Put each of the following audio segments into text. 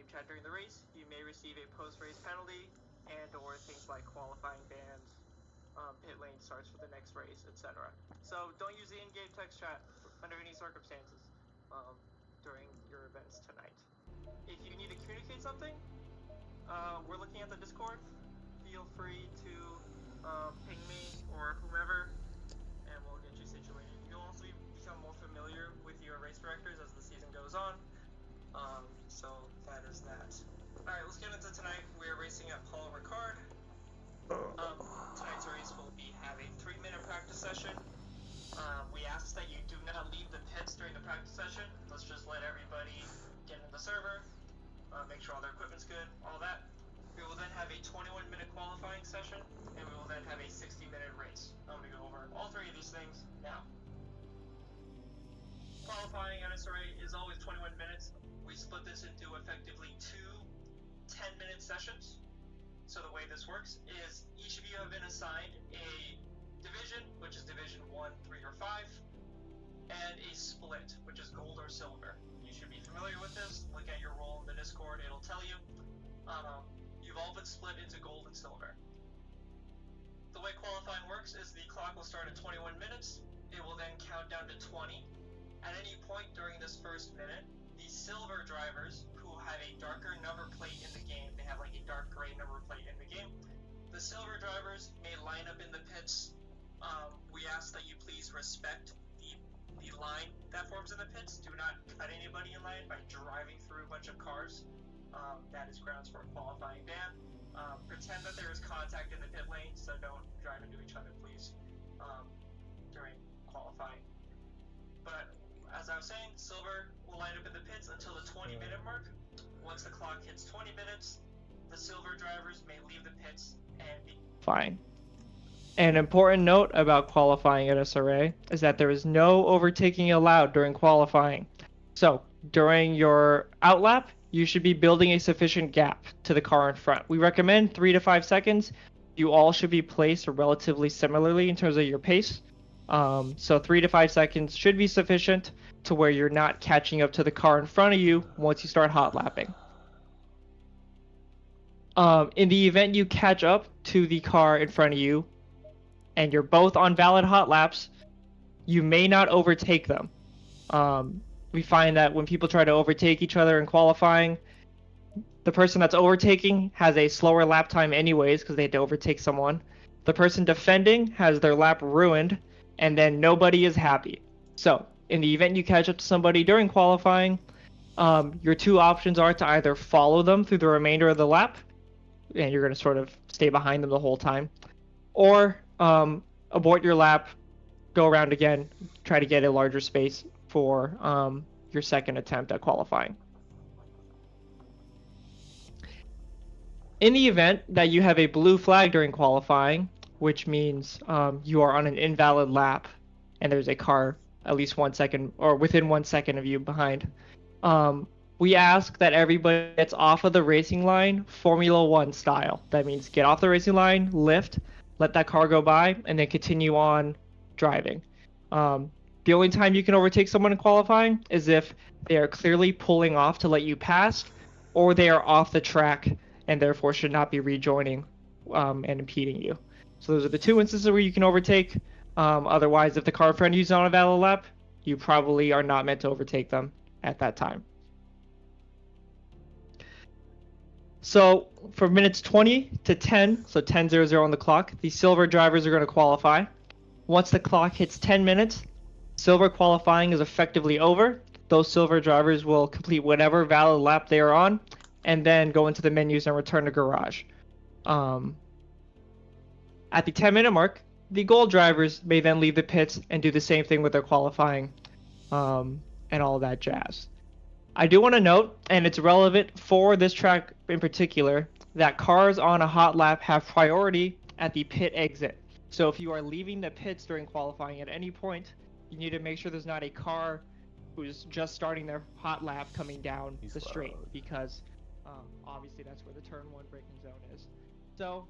cat during the race, you may receive a post-race penalty and or things like qualifying bans, pit lane starts for the next race, etc. So don't use the in-game text chat under any circumstances during your events tonight. If you need to communicate something, we're looking at the Discord. Feel free to ping me or whomever, and we'll get you situated. You'll also become more familiar with your race directors as the season goes on. So that is that. Alright, let's get into tonight. We're racing at Paul Ricard. Tonight's race will have a 3-minute practice session. We ask that you do not leave the pits during the practice session. Let's just let everybody get in the server, make sure all their equipment's good, all that. We will then have a 21-minute qualifying session, and we will then have a 60-minute race. I'm going to go over all 3 of these things now. Qualifying at SRA is always 21 minutes. We split this into effectively 2 10-minute sessions. So the way this works is each of you have been assigned a division, which is division 1, 3, or 5, and a split, which is gold or silver. You should be familiar with this. Look at your role in the Discord, it'll tell you. You've all been split into gold and silver. The way qualifying works is the clock will start at 21 minutes. It will then count down to 20. At any point during this first minute, the silver drivers who have a darker number plate in the game, they have like a dark gray number plate in the game, the silver drivers may line up in the pits. We ask that you please respect the line that forms in the pits. Do not cut anybody in line by driving through a bunch of cars. That is grounds for a qualifying ban. Pretend that there is contact in the pit lane, so don't drive into each other, please, during qualifying. But as I was saying, silver will line up in the pits until the 20-minute mark. Once the clock hits 20 minutes, the silver drivers may leave the pits and be fine. An important note about qualifying at SRA is that there is no overtaking allowed during qualifying. So during your outlap, you should be building a sufficient gap to the car in front. We recommend 3 to 5 seconds. You all should be placed relatively similarly in terms of your pace. So 3 to 5 seconds should be sufficient to where you're not catching up to the car in front of you once you start hot lapping. In the event you catch up to the car in front of you and you're both on valid hot laps, you may not overtake them. We find that when people try to overtake each other in qualifying, the person that's overtaking has a slower lap time anyways because they had to overtake someone. The person defending has their lap ruined, and then nobody is happy. So in the event you catch up to somebody during qualifying, your 2 options are to either follow them through the remainder of the lap, and you're going to sort of stay behind them the whole time, or abort your lap, go around again, try to get a larger space for your second attempt at qualifying. In the event that you have a blue flag during qualifying, which means you are on an invalid lap and there's a car at least 1 second or within 1 second of you behind, we ask that everybody gets off of the racing line Formula 1 style. That means get off the racing line, lift, let that car go by, and then continue on driving. The only time you can overtake someone in qualifying is if they are clearly pulling off to let you pass, or they are off the track and therefore should not be rejoining and impeding you. So those are the 2 instances where you can overtake. Otherwise, if the car in front of you is on a valid lap, you probably are not meant to overtake them at that time. So for minutes 20 to 10, so 10:00 on the clock, the silver drivers are going to qualify. Once the clock hits 10 minutes, silver qualifying is effectively over. Those silver drivers will complete whatever valid lap they are on, and then go into the menus and return to garage. At the 10-minute mark, the gold drivers may then leave the pits and do the same thing with their qualifying and all that jazz. I do want to note, and it's relevant for this track in particular, that cars on a hot lap have priority at the pit exit. So if you are leaving the pits during qualifying at any point, you need to make sure there's not a car who's just starting their hot lap coming down the straight, because obviously that's where the turn 1 braking zone is. So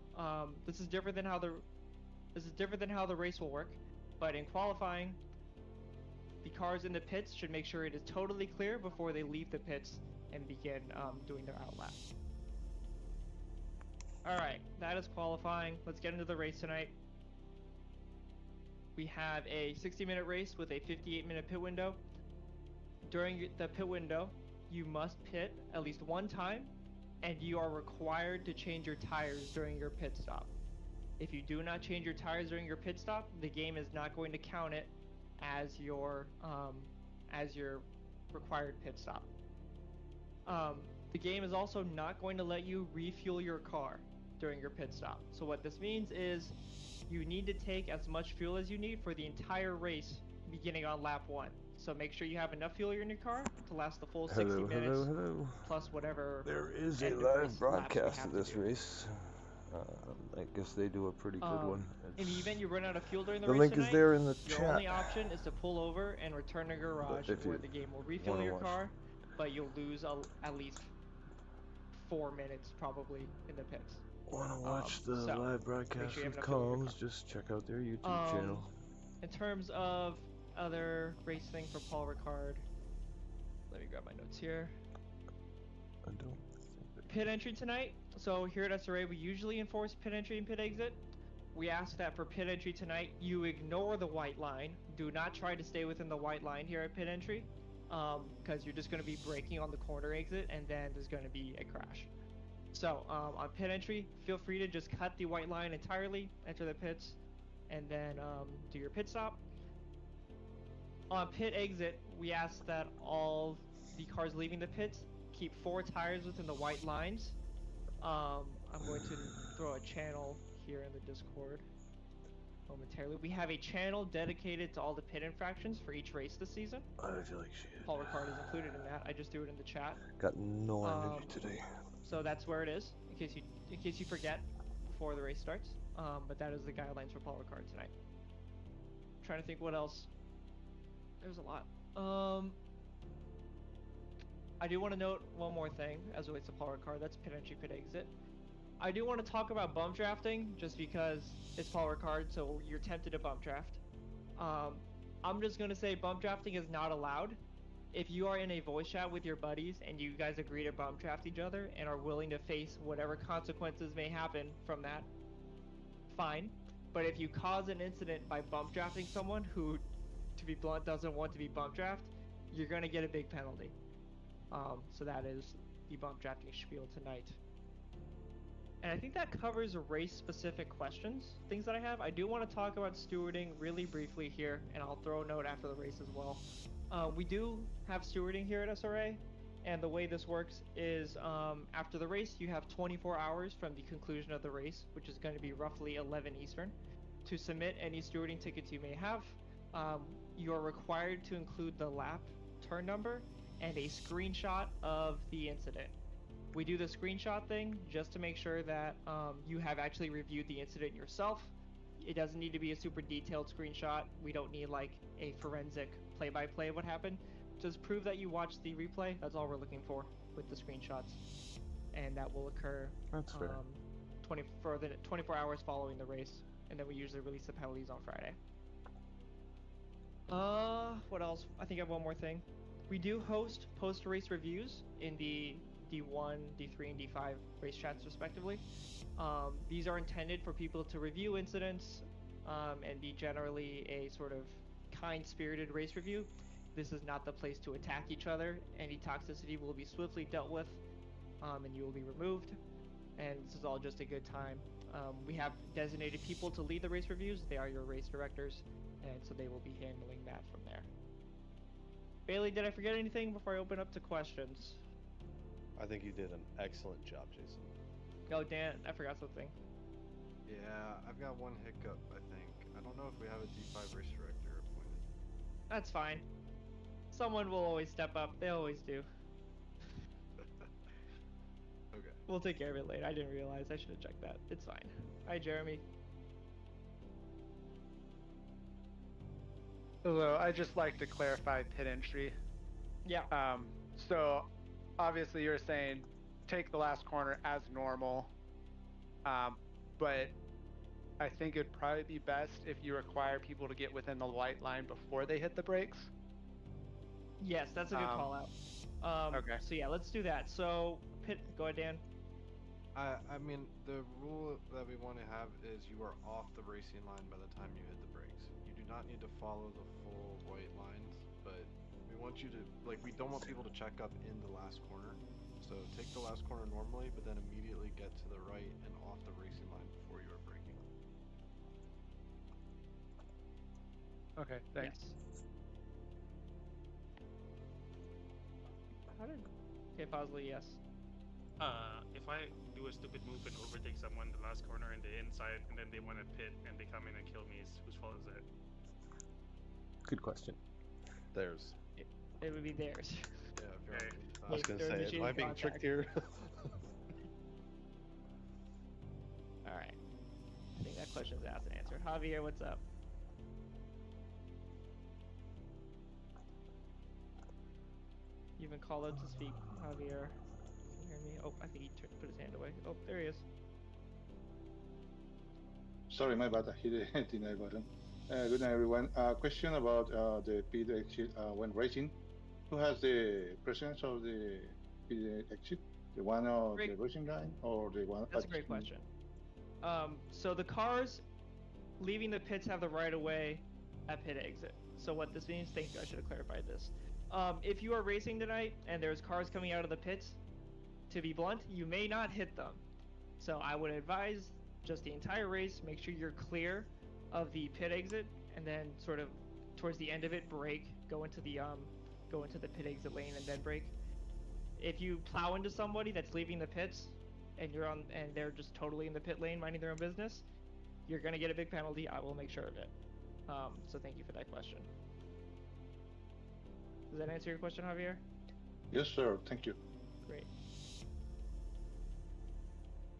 this is different than how the race will work, but in qualifying, the cars in the pits should make sure it is totally clear before they leave the pits and begin doing their outlap. Alright, that is qualifying. Let's get into the race tonight. We have a 60-minute race with a 58-minute pit window. During the pit window, you must pit at least one time, and you are required to change your tires during your pit stop. If you do not change your tires during your pit stop, the game is not going to count it as your required pit stop. The game is also not going to let you refuel your car during your pit stop. So what this means is you need to take as much fuel as you need for the entire race beginning on lap 1. So make sure you have enough fuel in your car to last the full 60 minutes plus whatever. There is a end of live race broadcast laps we of have this to do. race. I guess they do a pretty good one. In the event you run out of fuel during the The race link tonight, is there in the your chat. only option is to pull over and return to garage, But if where you the game will refuel wanna your watch- car, but you'll lose at least 4 minutes probably in the pits. Want to watch the so, live broadcast sure you have with enough fuel in your comms? car. Just check out their YouTube channel. In terms of other race thing for Paul Ricard, let me grab my notes here. I don't think Pit entry tonight. So here at SRA, we usually enforce pit entry and pit exit. We ask that for pit entry tonight, you ignore the white line. Do not try to stay within the white line here at pit entry, because you're just going to be braking on the corner exit, and then there's going to be a crash. So on pit entry, feel free to just cut the white line entirely, enter the pits, and then do your pit stop. On pit exit, we ask that all the cars leaving the pits keep 4 tires within the white lines. I'm going to throw a channel here in the Discord momentarily. We have a channel dedicated to all the pit infractions for each race this season. I feel like shit. Paul Ricard is included in that. I just threw it in the chat. Got no energy today. So that's where it is, in case you forget before the race starts. But that is the guidelines for Paul Ricard tonight. I'm trying to think what else. There's a lot. I do want to note one more thing as it relates to Paul Ricard. That's pit entry, pit exit. I do want to talk about bump drafting just because it's Paul Ricard, so you're tempted to bump draft. I'm just going to say bump drafting is not allowed. If you are in a voice chat with your buddies and you guys agree to bump draft each other and are willing to face whatever consequences may happen from that, fine. But if you cause an incident by bump drafting someone who, to be blunt, doesn't want to be bump draft, you're going to get a big penalty. So that is the bump drafting spiel tonight. And I think that covers race-specific questions, things that I have. I do want to talk about stewarding really briefly here, and I'll throw a note after the race as well. We do have stewarding here at SRA, and the way this works is after the race, you have 24 hours from the conclusion of the race, which is going to be roughly 11 Eastern, to submit any stewarding tickets you may have. You are required to include the lap, turn number, and a screenshot of the incident. We do the screenshot thing just to make sure that you have actually reviewed the incident yourself. It doesn't need to be a super detailed screenshot. We don't need like a forensic play-by-play of what happened. Just prove that you watched the replay. That's all we're looking for with the screenshots. And that will occur That's fair. 24 hours following the race. And then we usually release the penalties on Friday. What else? I think I have one more thing. We do host post-race reviews in the D1, D3, and D5 race chats respectively. These are intended for people to review incidents and be generally a sort of kind-spirited race review. This is not the place to attack each other. Any toxicity will be swiftly dealt with and you will be removed. And this is all just a good time. We have designated people to lead the race reviews. They are your race directors, and so they will be handling that from there. Bailey, did I forget anything before I open up to questions? I think you did an excellent job, Jason. Oh, Dan, I forgot something. Yeah, I've got one hiccup, I think. I don't know if we have a D5 race director appointed. That's fine. Someone will always step up. They always do. Okay. We'll take care of it later. I didn't realize. I should have checked that. It's fine. Hi, Jeremy. Hello, I'd just like to clarify pit entry. Yeah. So obviously you're saying take the last corner as normal, but I think it'd probably be best if you require people to get within the white line before they hit the brakes. Yes, that's a good call out. Okay. So yeah, let's do that. So go ahead, Dan. I mean, the rule that we want to have is you are off the racing line by the time you hit the brakes. You do not need to follow the full white lines, but we want you to, like, we don't want people to check up in the last corner. So take the last corner normally, but then immediately get to the right and off the racing line before you are braking. Okay, thanks. Yes. How did? Okay, Fosley, yes. If I do a stupid move and overtake someone in the last corner in the inside, and then they want to pit and they come in and kill me, whose fault is that? Good question. There's. It would be theirs. Yeah, if you're Okay. on the I was inside. gonna They're say, am I initiating being contact. tricked here? All right. I think that question's asked and answered. Javier, what's up? You've been called out to speak, Javier. Can you hear me? Oh, I think he put his hand away. Oh, there he is. Sorry, my bad. I hit the deny button. Good night, everyone. Question about the pit exit when racing. Who has the presence of the pit exit? The one on Great. the racing line or the one? That's a great question. So the cars leaving the pits have the right of way at pit exit. So what this means, thank you, I should have clarified this. If you are racing tonight and there's cars coming out of the pits, to be blunt, you may not hit them. So I would advise just the entire race, make sure you're clear of the pit exit, and then sort of towards the end of it, brake, go into the pit exit lane and then brake. If you plow into somebody that's leaving the pits and they're just totally in the pit lane minding their own business, you're gonna get a big penalty. I will make sure of it. So thank you for that question. Does that answer your question, Javier? Yes, sir. Thank you. Great.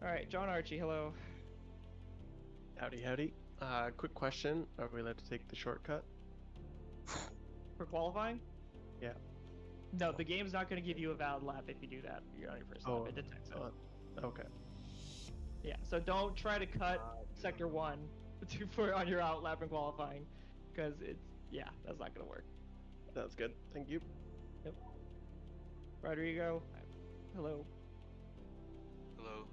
All right, John Archie, hello. Howdy, howdy. Quick question. Are we allowed to take the shortcut? For qualifying? Yeah. No, the game's not going to give you a valid lap if you do that. You're on your first lap. It detects it. Okay. Yeah, so don't try to cut Sector 1 on your out lap in qualifying, because that's not going to work. That's good. Thank you. Yep. Rodrigo, hello. Hello,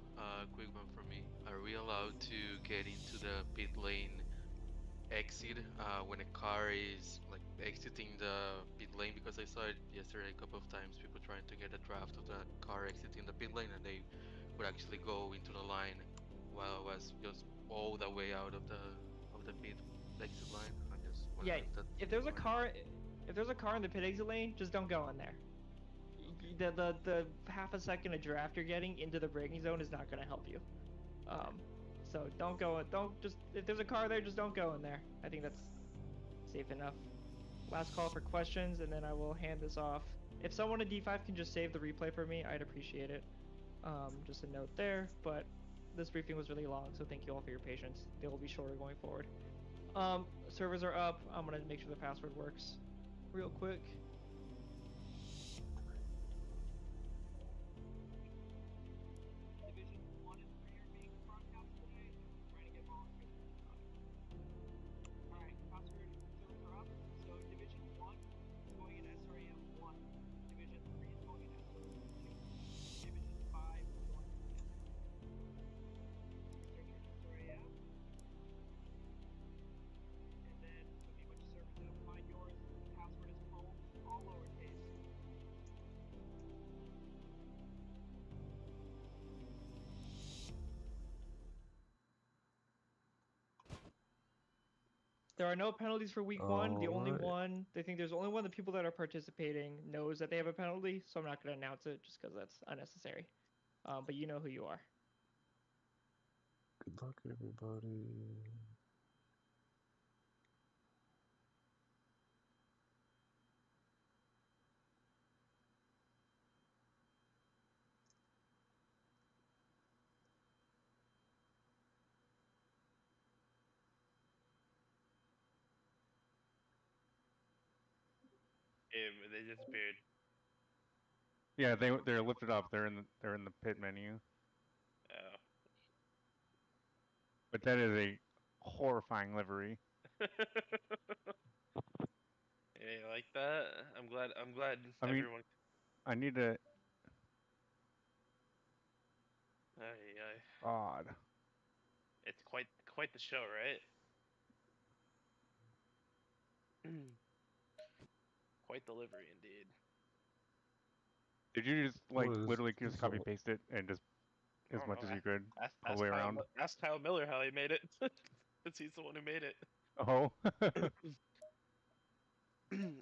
quick one from me. Are we allowed to get into the pit lane exit when a car is like exiting the pit lane? Because I saw it yesterday a couple of times, people trying to get a draft of the car exiting the pit lane, and they would actually go into the line while I was just all the way out of the pit exit line. I just Yeah, if there's a car in the pit exit lane, just don't go in there. The half a second of draft you're getting into the braking zone is not going to help you. So if there's a car there, just don't go in there. I think that's safe enough. Last call for questions, and then I will hand this off. If someone at D5 can just save the replay for me, I'd appreciate it. Just a note there, but this briefing was really long, so thank you all for your patience. They will be shorter going forward. Servers are up. I'm gonna make sure the password works real quick. Division 1 and 3 are being broadcast today, and we're trying to get volunteers for D5. Alright, password servers are up. So Division 1 is going in SRA 1. Division 3 is going in SRA 2. Division 5 is going in SRA 4. Research your SRA. And then let me which servers up. Find yours. The password is home, all lowercase. There are no penalties for week 1. The only one, I think there's only one the people that are participating knows that they have a penalty, so I'm not going to announce it just because that's unnecessary. But you know who you are. Good luck, everybody. They disappeared. Yeah, they're lifted up. They're in the pit menu. Oh. But that is a horrifying livery. Yeah, like that. I'm glad I mean, everyone. I need to. God. It's quite the show, right? Quite the livery indeed. Did you just like What is literally just this copy all- paste it and just I as don't much know. as you could Ask, all ask the way Kyle, around? ask Kyle Miller how he made it, since he's the one who made it. Oh.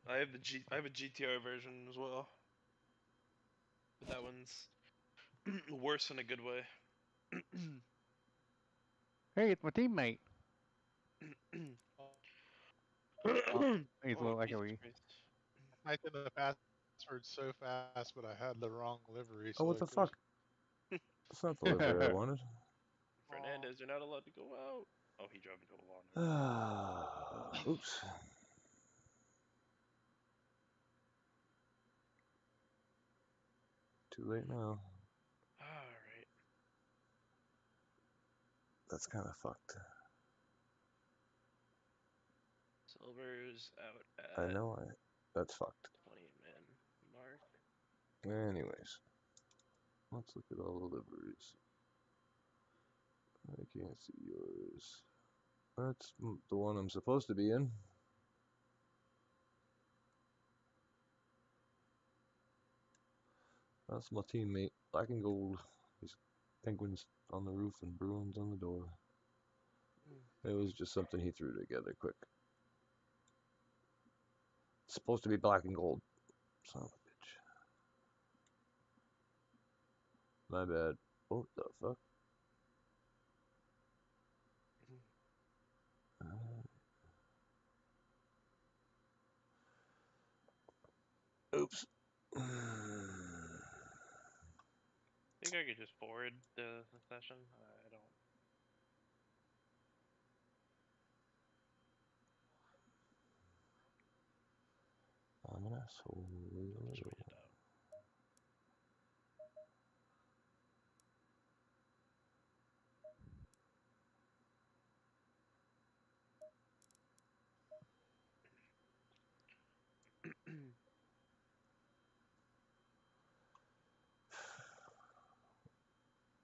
I have a GTR version as well, but that one's worse in a good way. Hey, it's my teammate. Oh, he's a little Jesus echoey. Christ. Typed in the password so fast, but I had the wrong livery. Oh, So what it the goes. fuck? That's not the livery I wanted. Fernandez, you're not allowed to go out. Oh, he drove into a wall. Oops. Too late now. Alright. That's kind of fucked. Silver's out I at know that's fucked. 20 man mark. Anyways, let's look at all the liveries. I can't see yours. That's the one I'm supposed to be in. That's my teammate, black and gold. He's penguins on the roof and Bruins on the door. It was just something he threw together quick. It's supposed to be black and gold. Son of a bitch. My bad. What the fuck? Oops. I think I could just forward the session. I don't. I'm an asshole. Leave a little.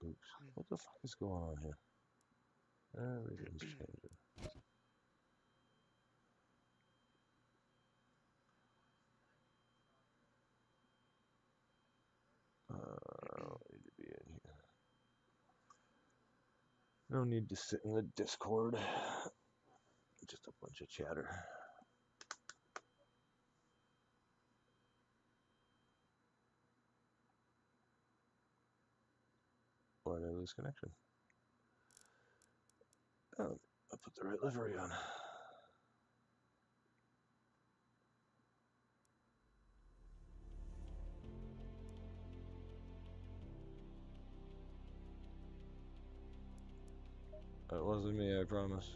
Oops. What the fuck is going on here? Everything's changing. I don't need to be in here. No need to sit in the Discord. Just a bunch of chatter. Why did I lose connection? Oh, I put the right livery on. It wasn't me, I promise.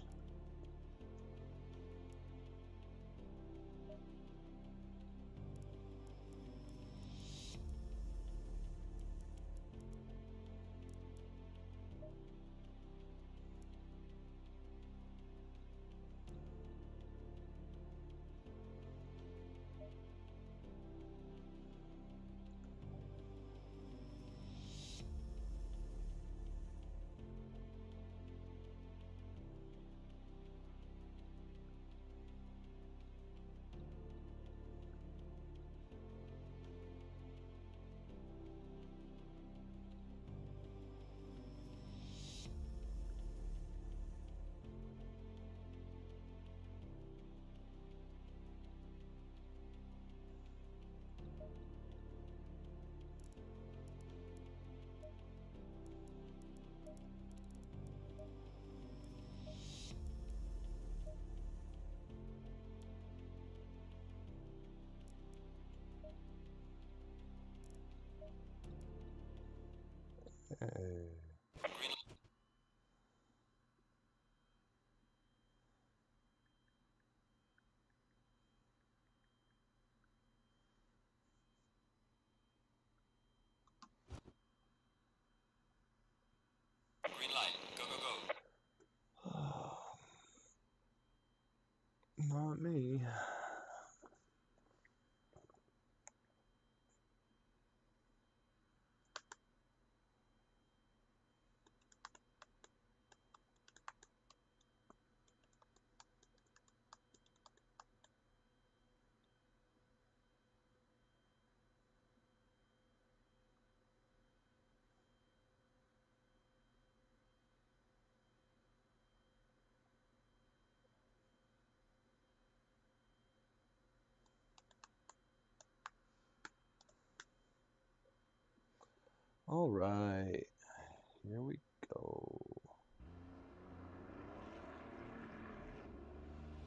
Hey. Green light. Go, go, go. Not me. All right, here we go.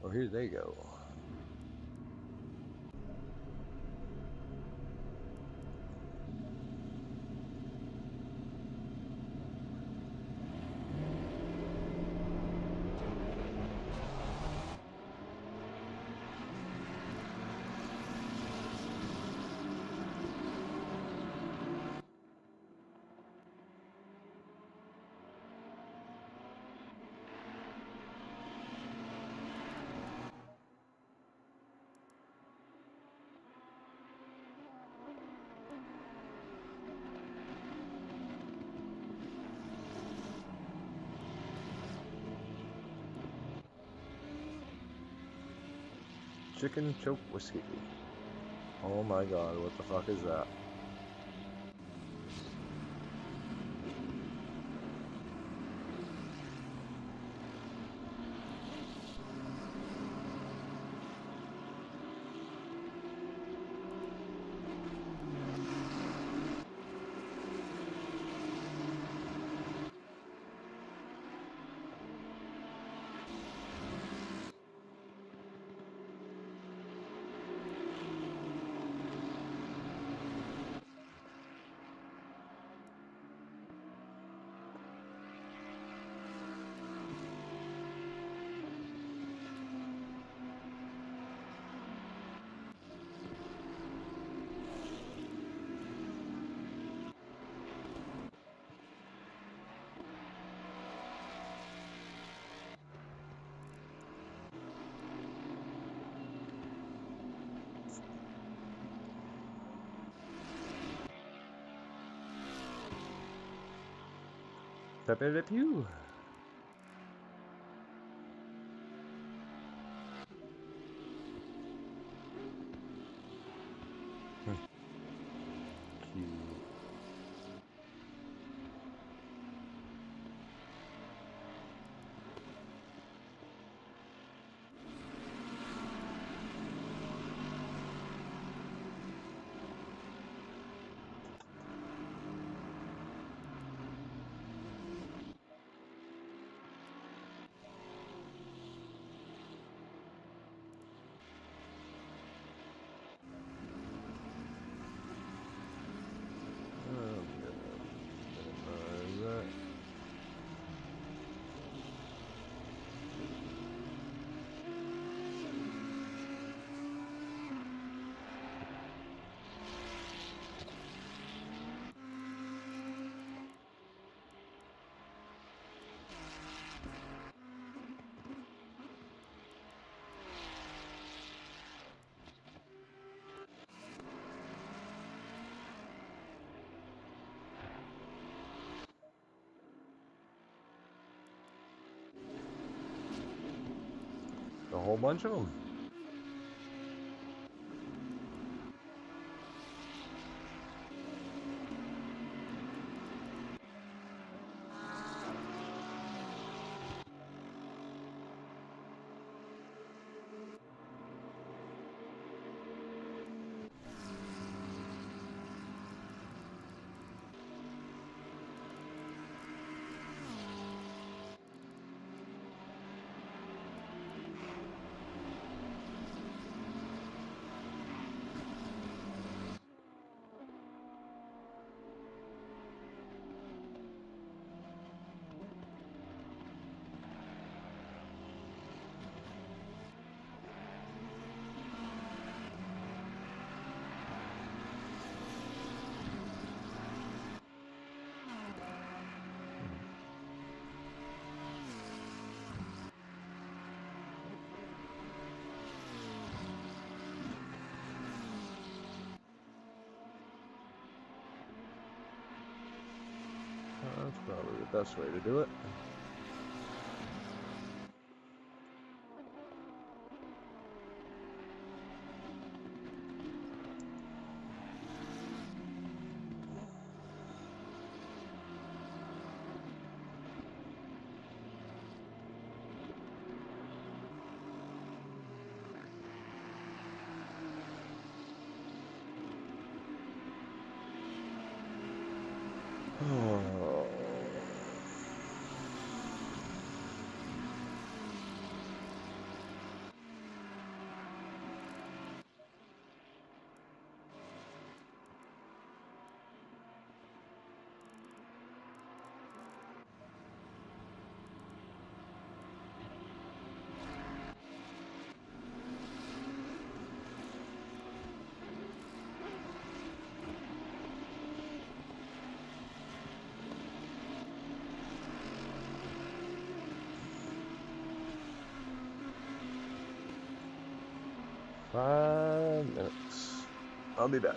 Or here they go. Chicken choke whiskey. Oh my god, what the fuck is that? Pepe Le Pew. Cute. A whole bunch of them. That's probably the best way to do it. 5 minutes. I'll be back.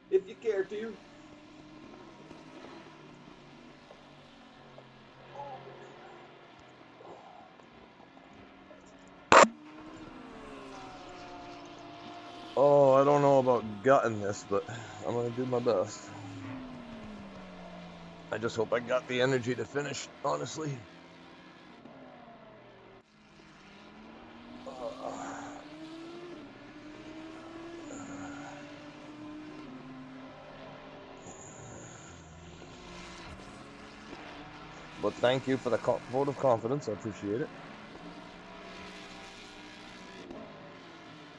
If you care to. Oh, I don't know about gutting this, but I'm gonna do my best. I just hope I got the energy to finish, honestly. But thank you for the vote of confidence. I appreciate it.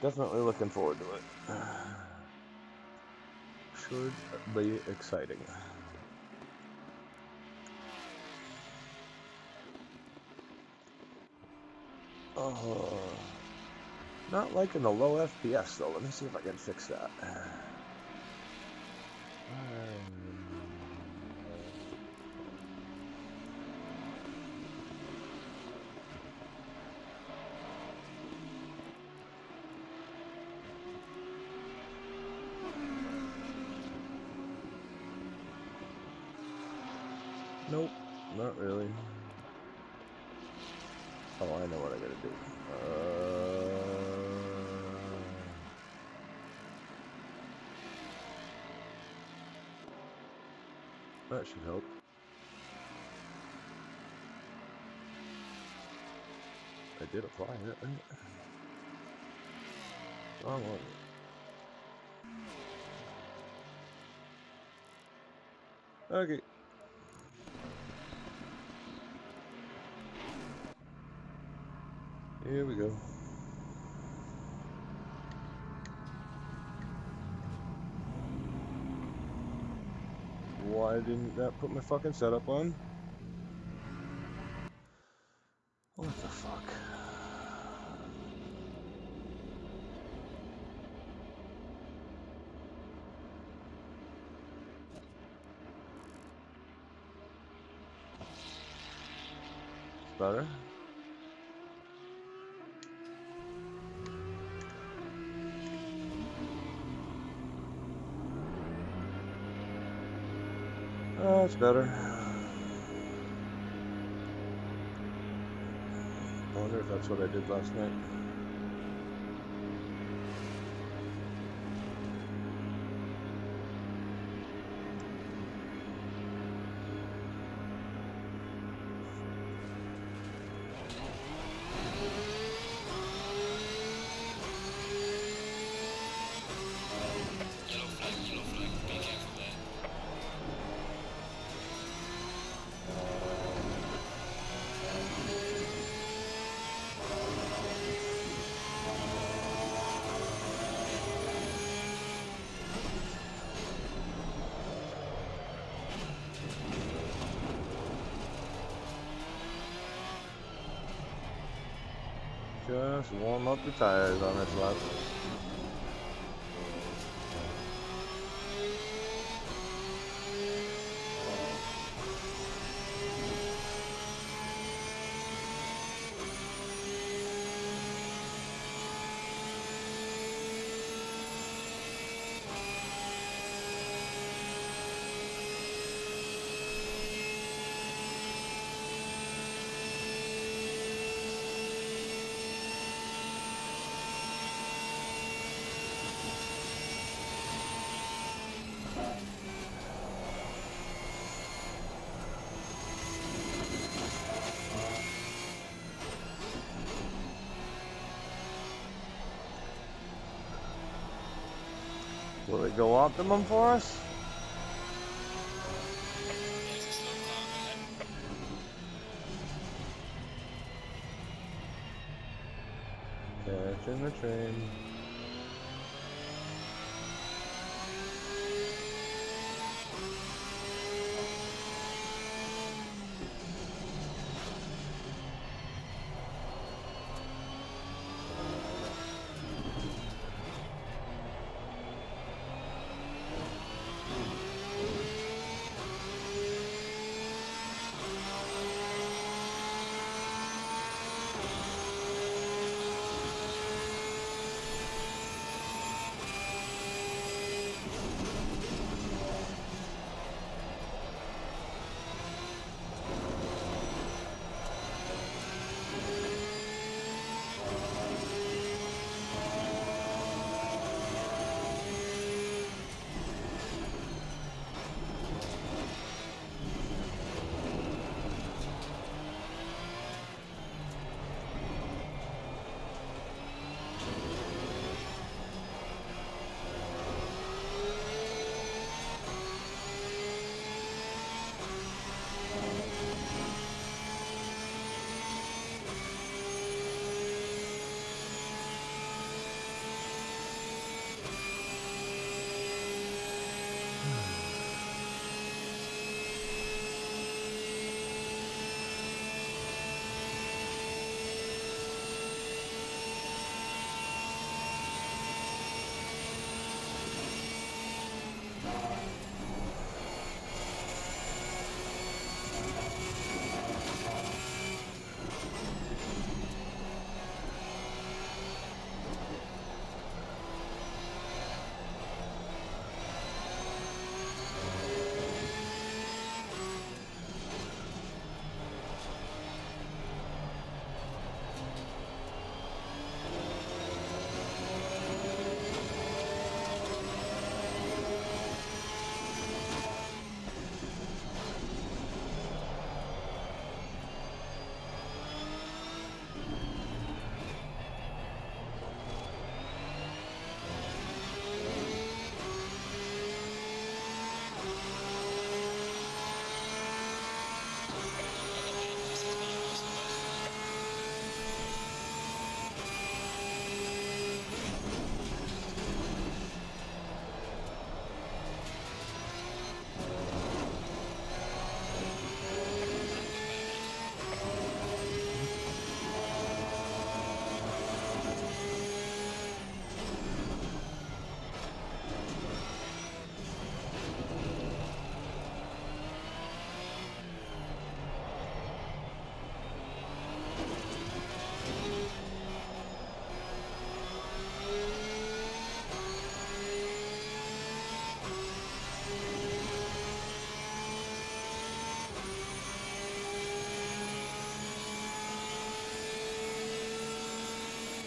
Definitely looking forward to it. Should be exciting. Not liking the low FPS though. Let me see if I can fix that. Nope, not really. Oh, I know what I gotta do. That should help. I did apply it, right? Wrong one. Okay. Here we go. Why didn't that put my fucking setup on? What the fuck? better. That's better. I wonder if that's what I did last night. Yellow flag, be careful there. Just warm up the tires on this lap. Will it go optimum for us? Catching the train.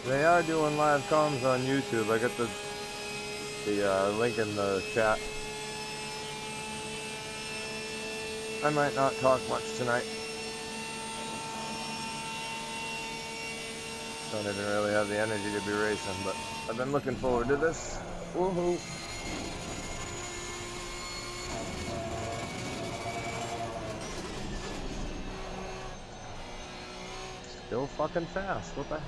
They are doing live comms on YouTube. I got the link in the chat. I might not talk much tonight. Don't even really have the energy to be racing, but I've been looking forward to this. Woohoo! Still fucking fast. What the?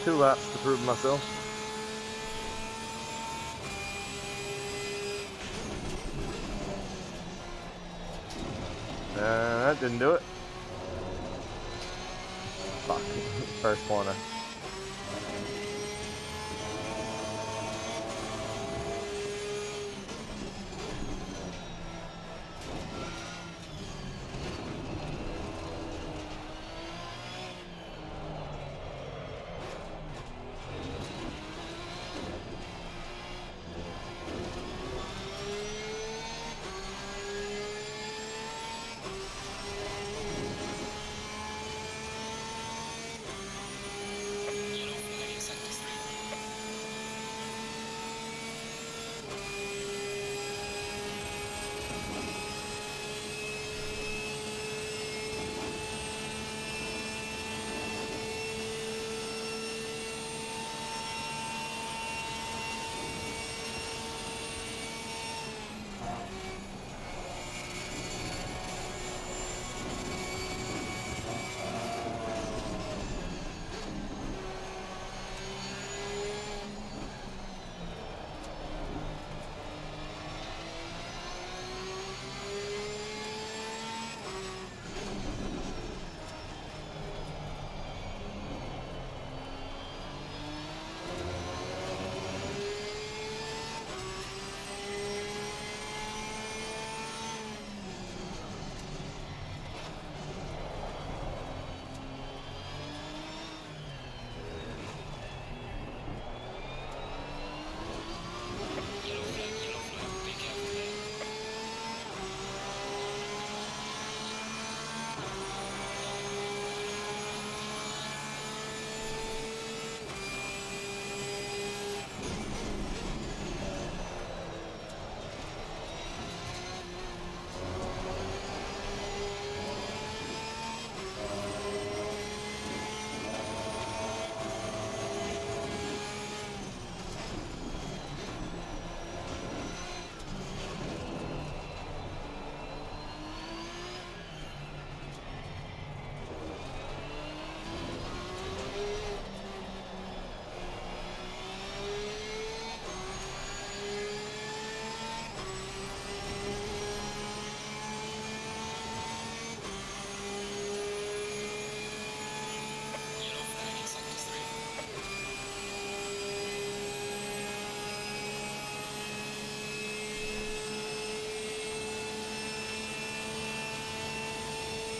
Two laps to prove myself. That didn't do it. Fuck. First corner.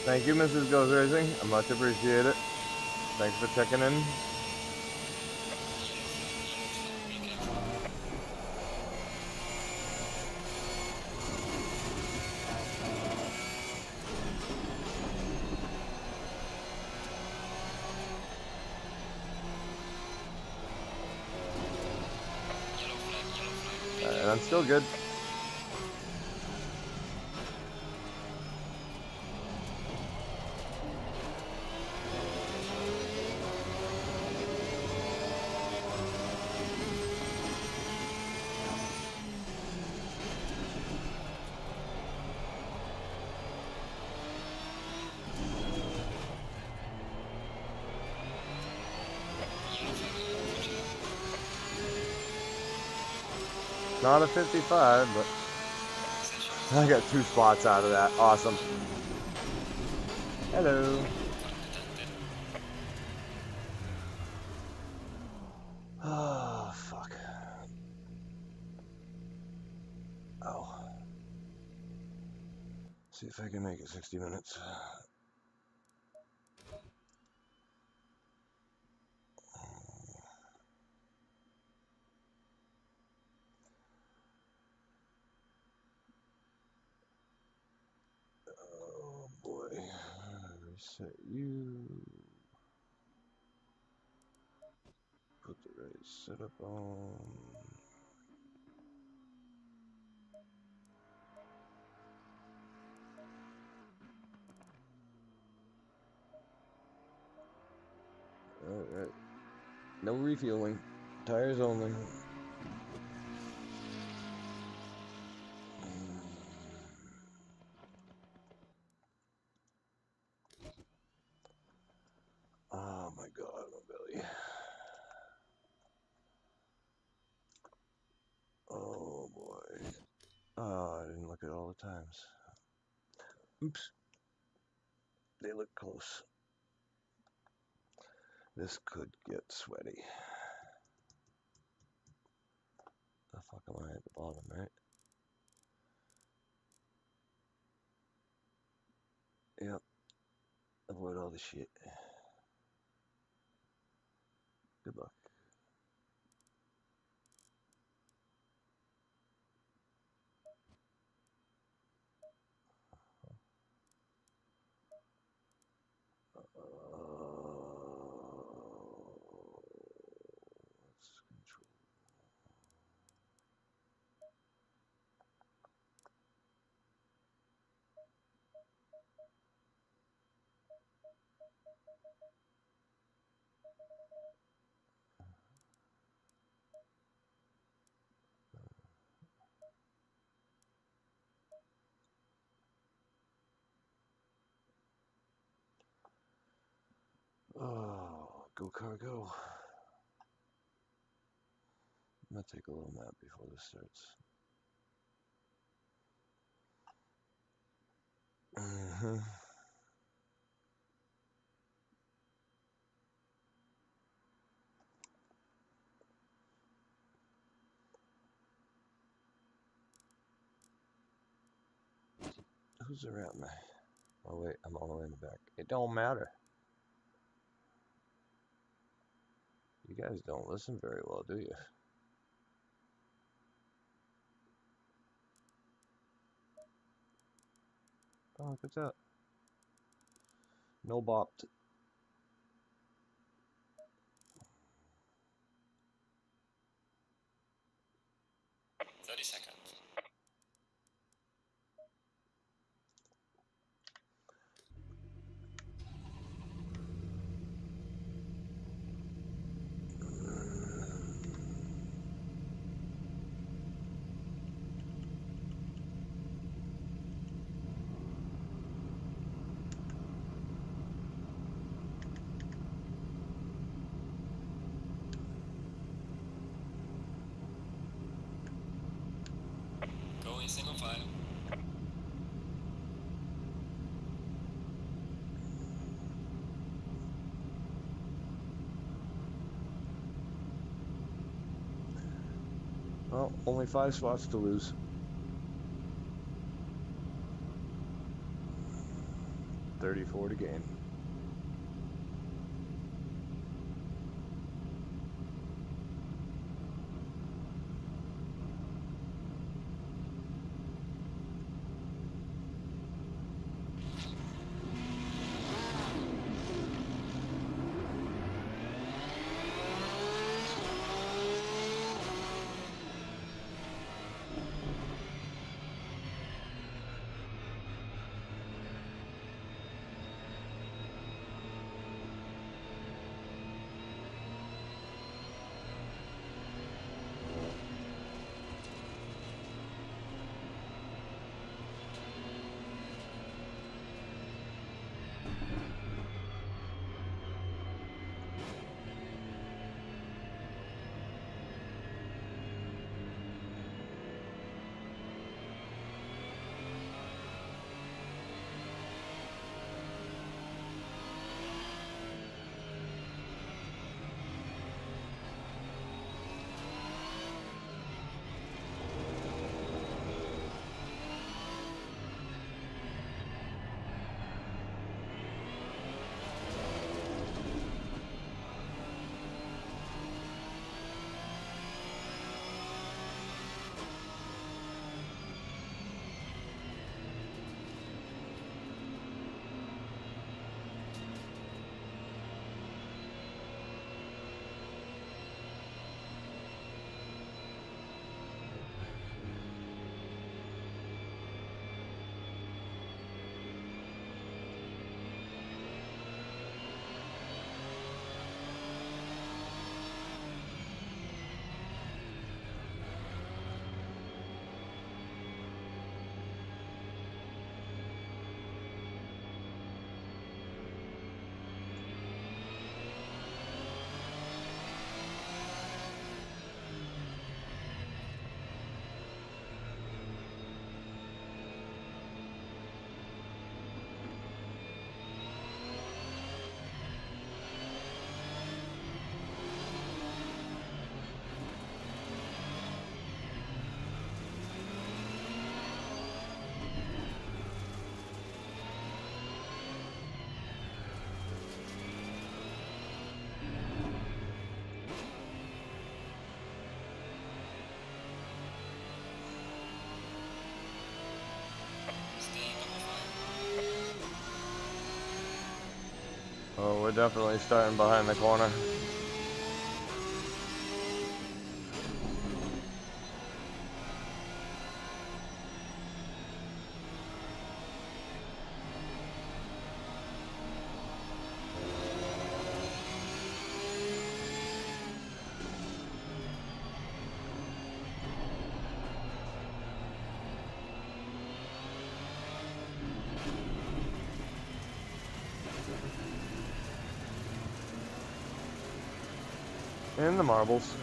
Thank you, Mrs. Goes Racing. I much appreciate it. Thanks for checking in. And I'm still good. Not a 55, but I got 2 spots out of that. Awesome. Hello. Oh, fuck. Oh. See if I can make it 60 minutes. Oh boy. Reset you. Put the right setup on. Alright. No refueling. Tires only. Oh my god, my belly. Oh boy. Oh, I didn't look at all the times. Oops. They look close. This could get sweaty. The fuck am I at the bottom, right? Yep. Avoid all the shit. Good luck. Let's control. Oh, go car, go. I'm gonna take a little nap before this starts. Who's around me? Oh wait, I'm all the way in the back. It don't matter. You guys don't listen very well, do you? Oh, look at that. No bopped. Going single file. Well, only 5 spots to lose. $34 to gain. Oh, we're definitely starting behind the corner. In the marbles.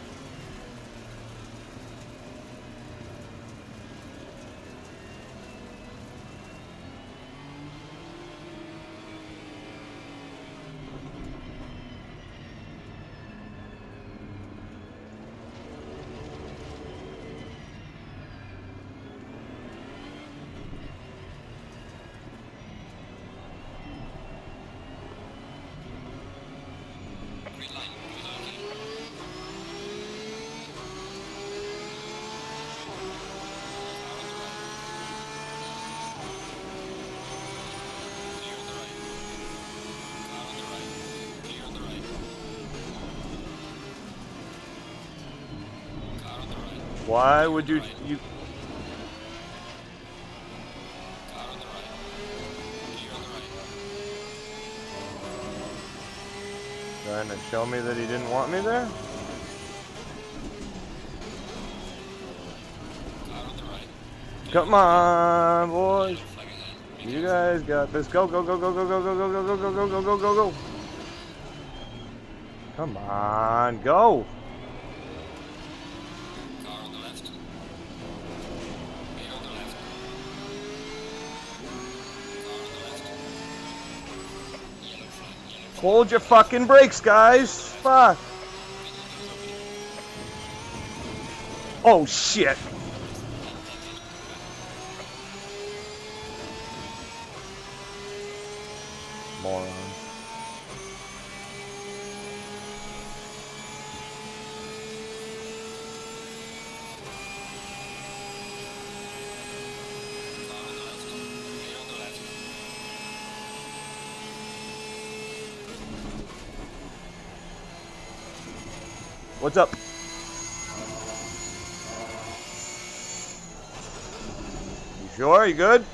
Why would you trying to show me that he didn't want me there? Come on, boys. You guys got this. Go, go, go, go, go, go, go, go, go, go, go, go, go, go, go, go. Come on, go. Hold your fucking brakes, guys. Fuck. Oh, shit. Moron. What's up? You sure? You good?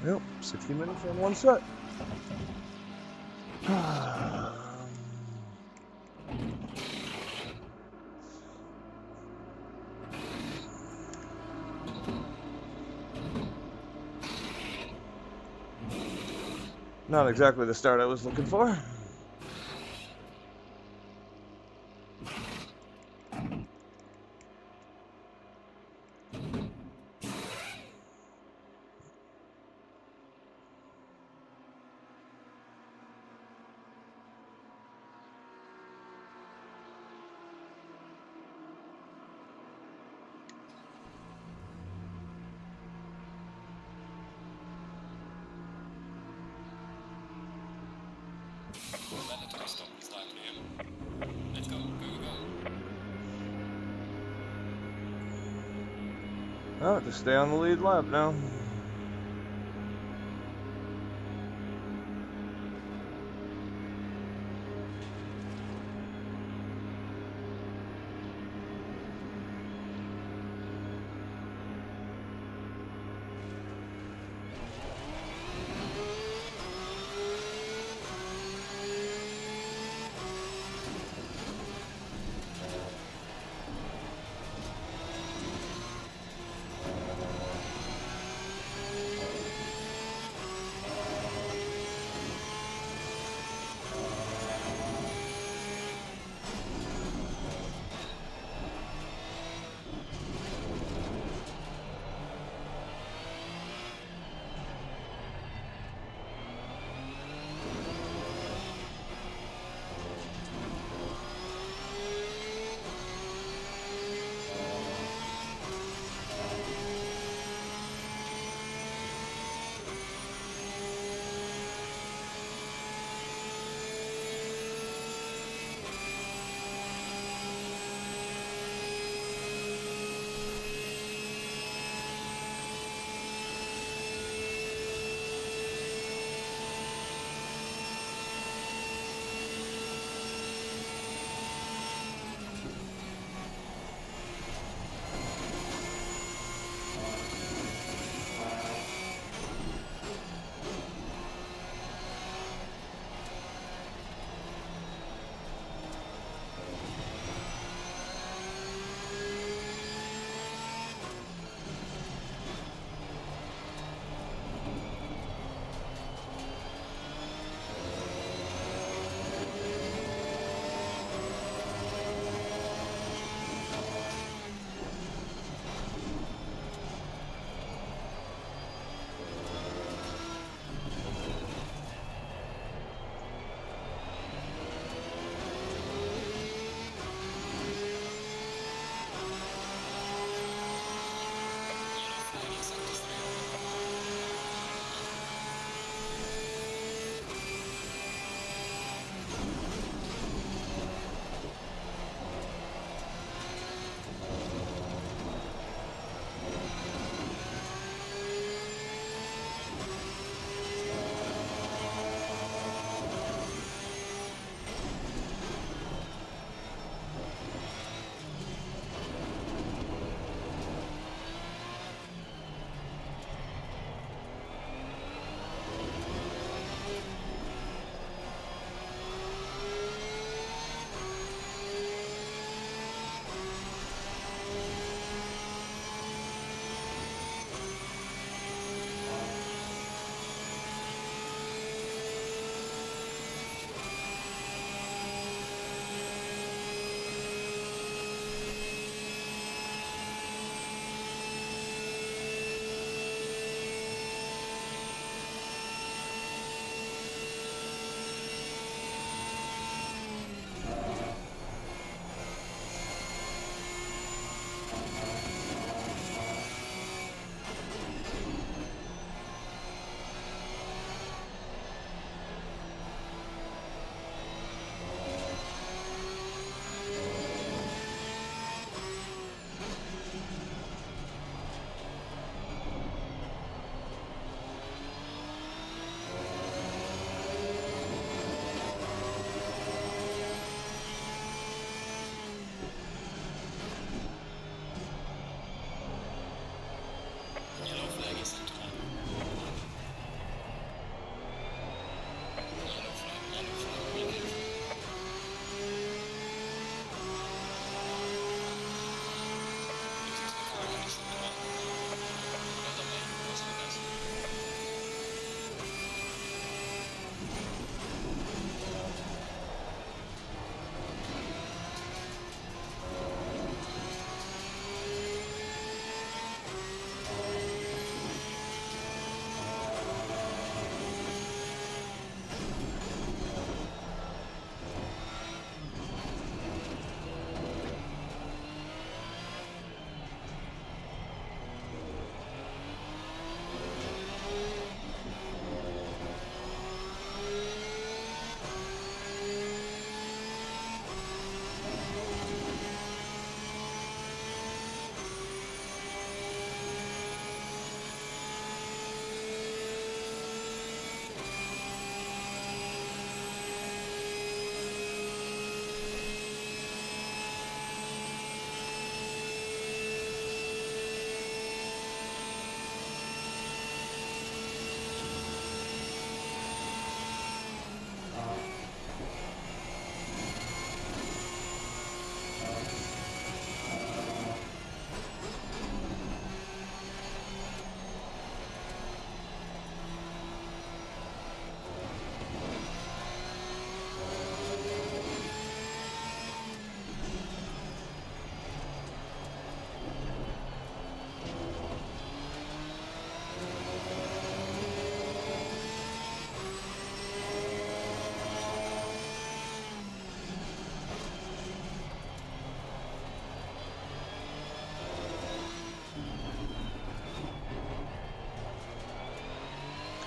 Yep, 60 minutes on one set. Not exactly the start I was looking for. Oh, just stay on the lead lap now.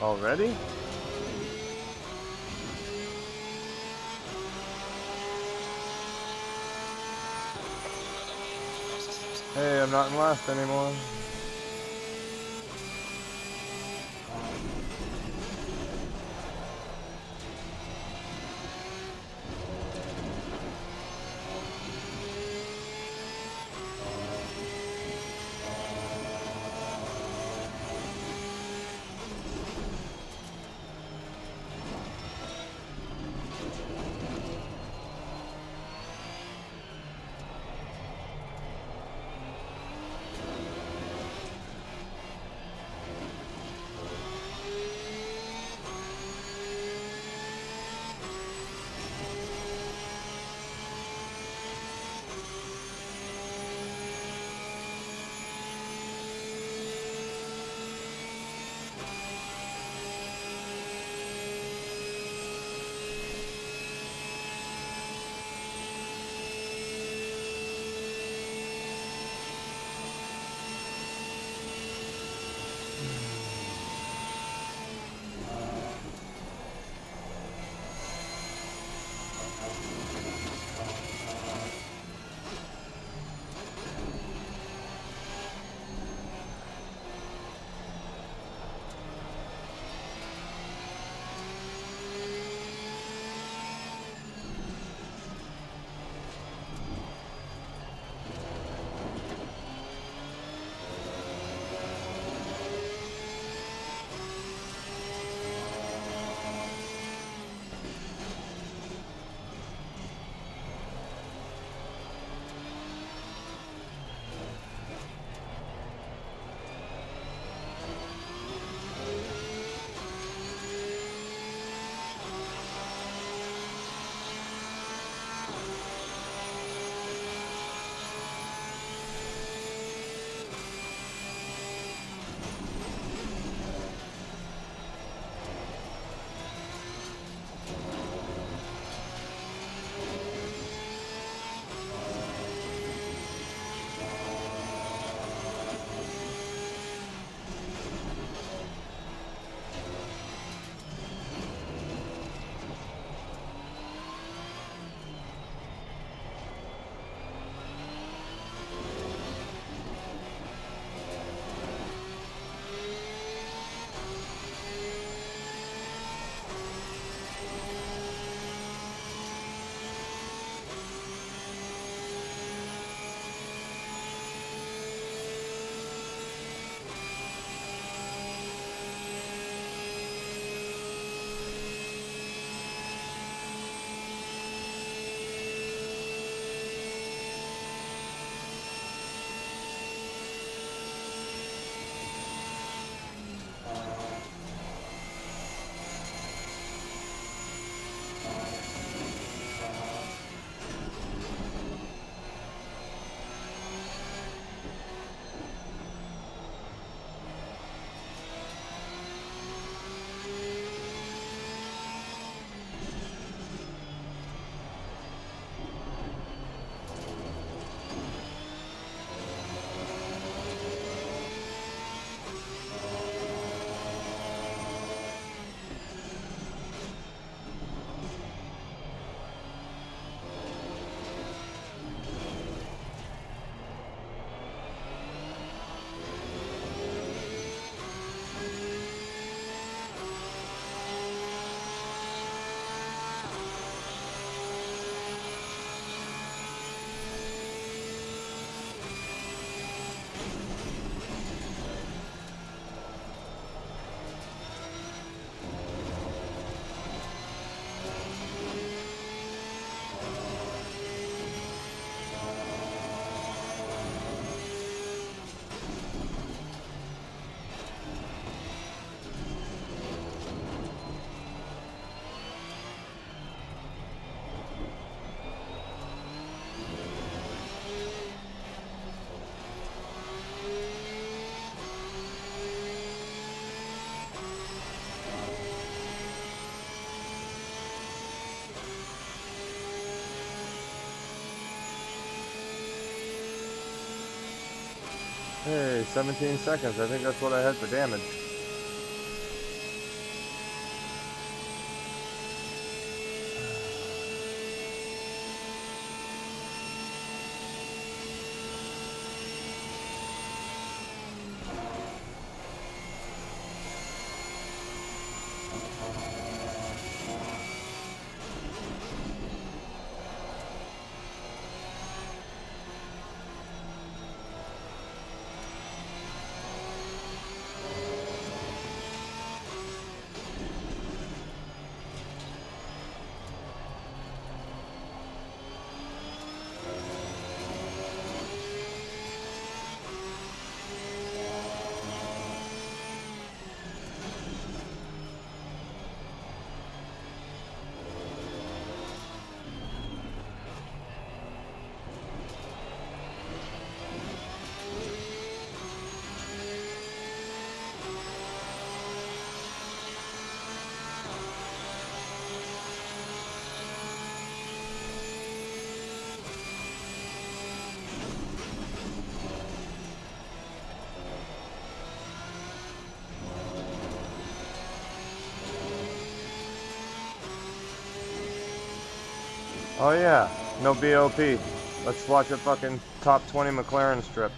Already? Hey, I'm not in last anymore. Okay, 17 seconds. I think that's what I had for damage. Oh yeah, no BOP. Let's watch a fucking top 20 McLaren strip.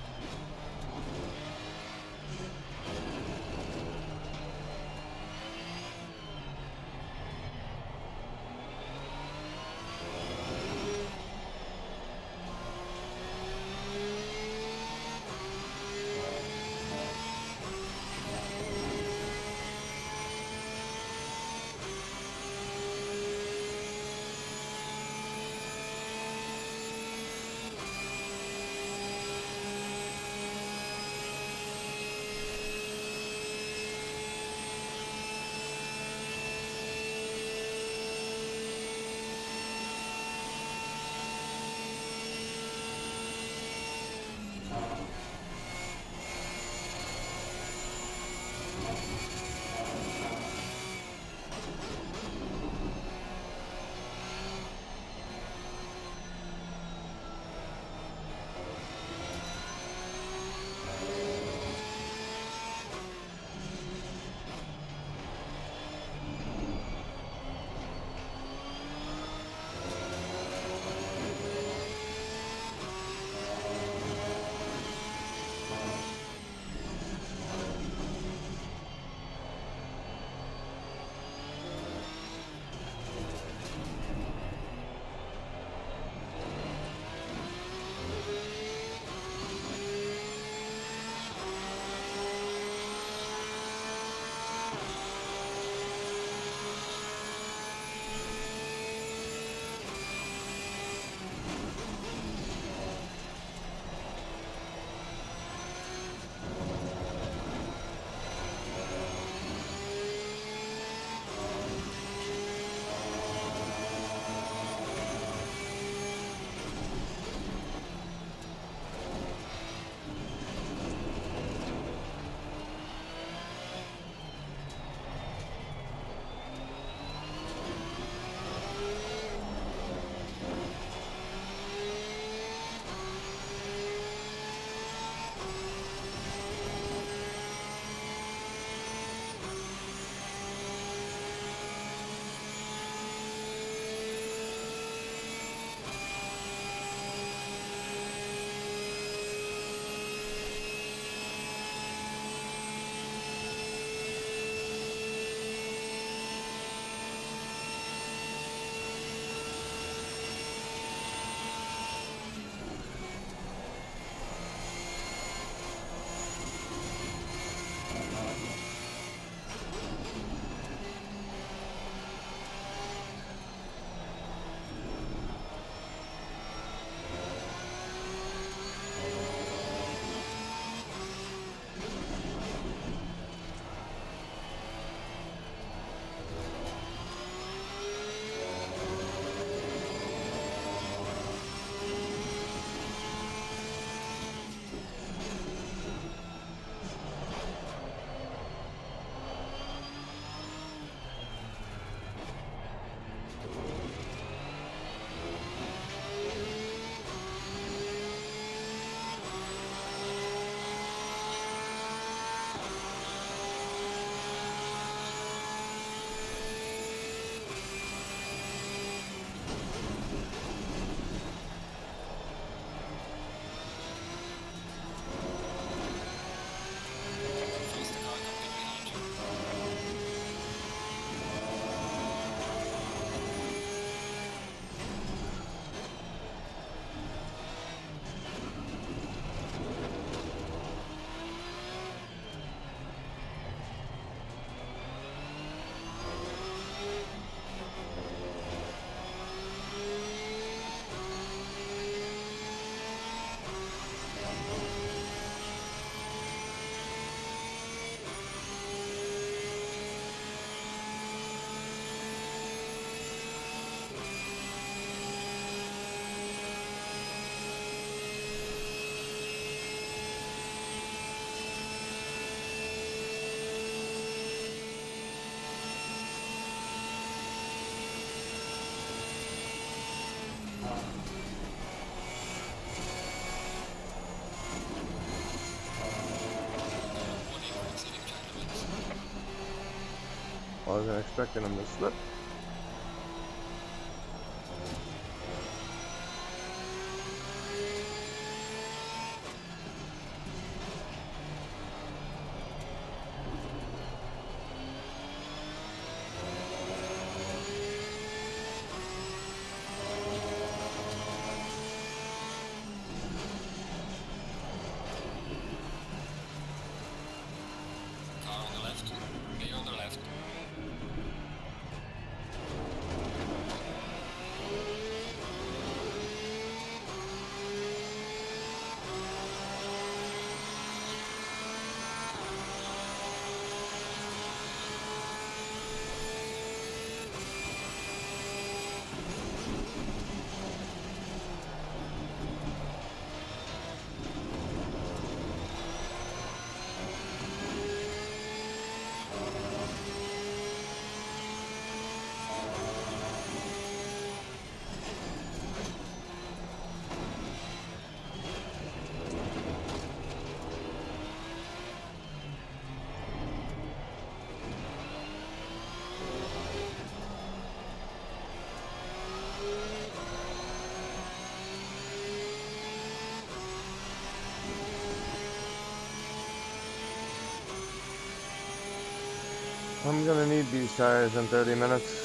Wasn't expecting him to slip. Car on the left. Me on the left. I'm gonna need these tires in 30 minutes.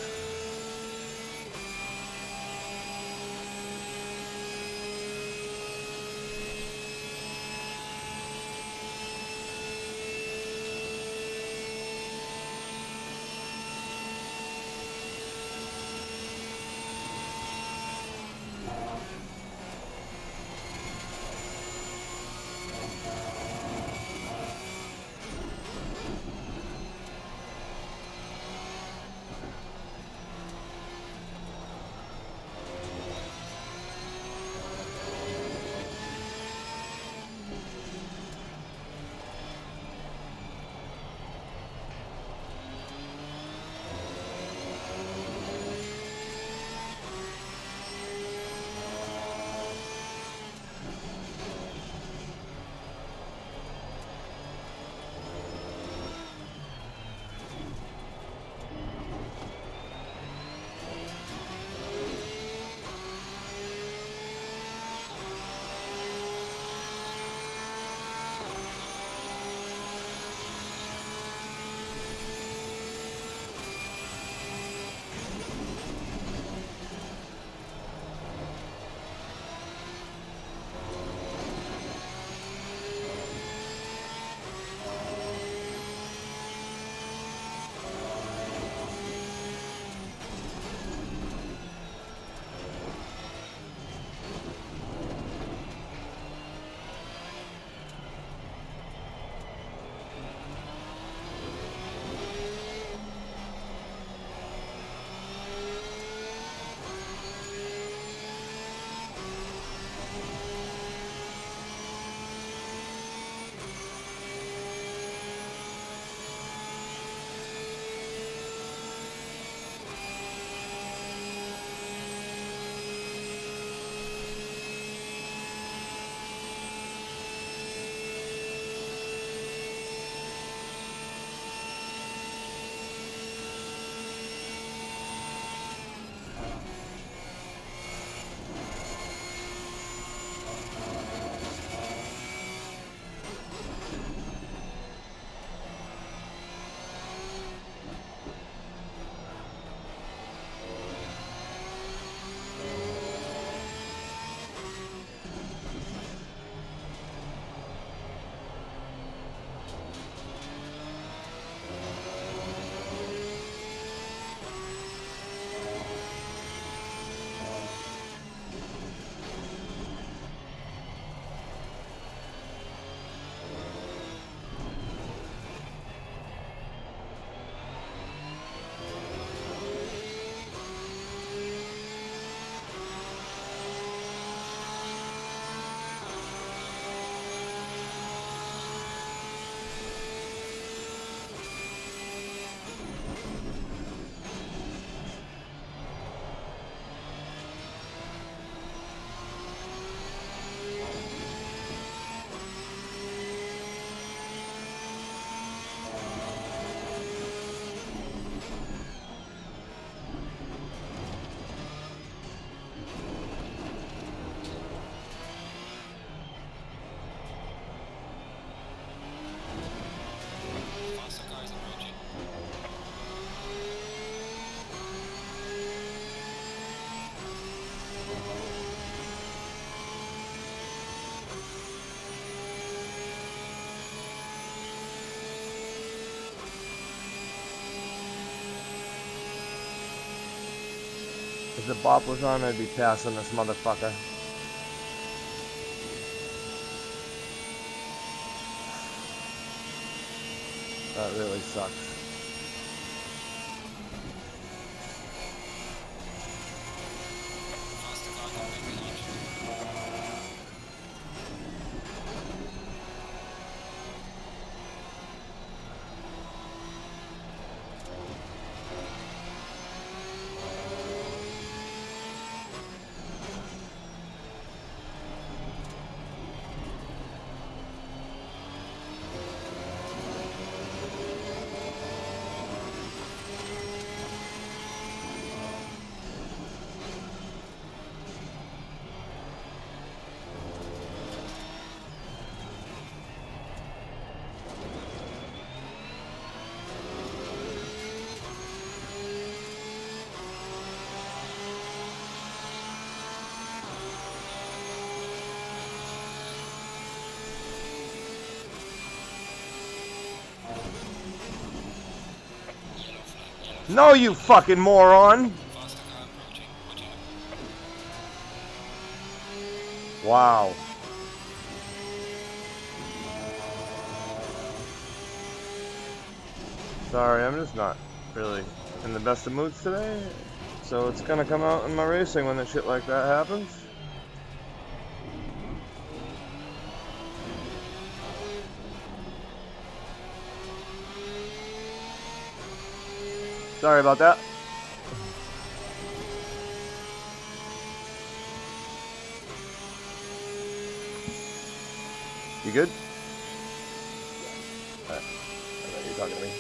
the bop was on, I'd be passing this motherfucker. That really sucks. No, you fucking moron! Wow. Sorry, I'm just not really in the best of moods today. So it's gonna come out in my racing when that shit like that happens. Sorry about that. You good? Alright. I know you're talking to me.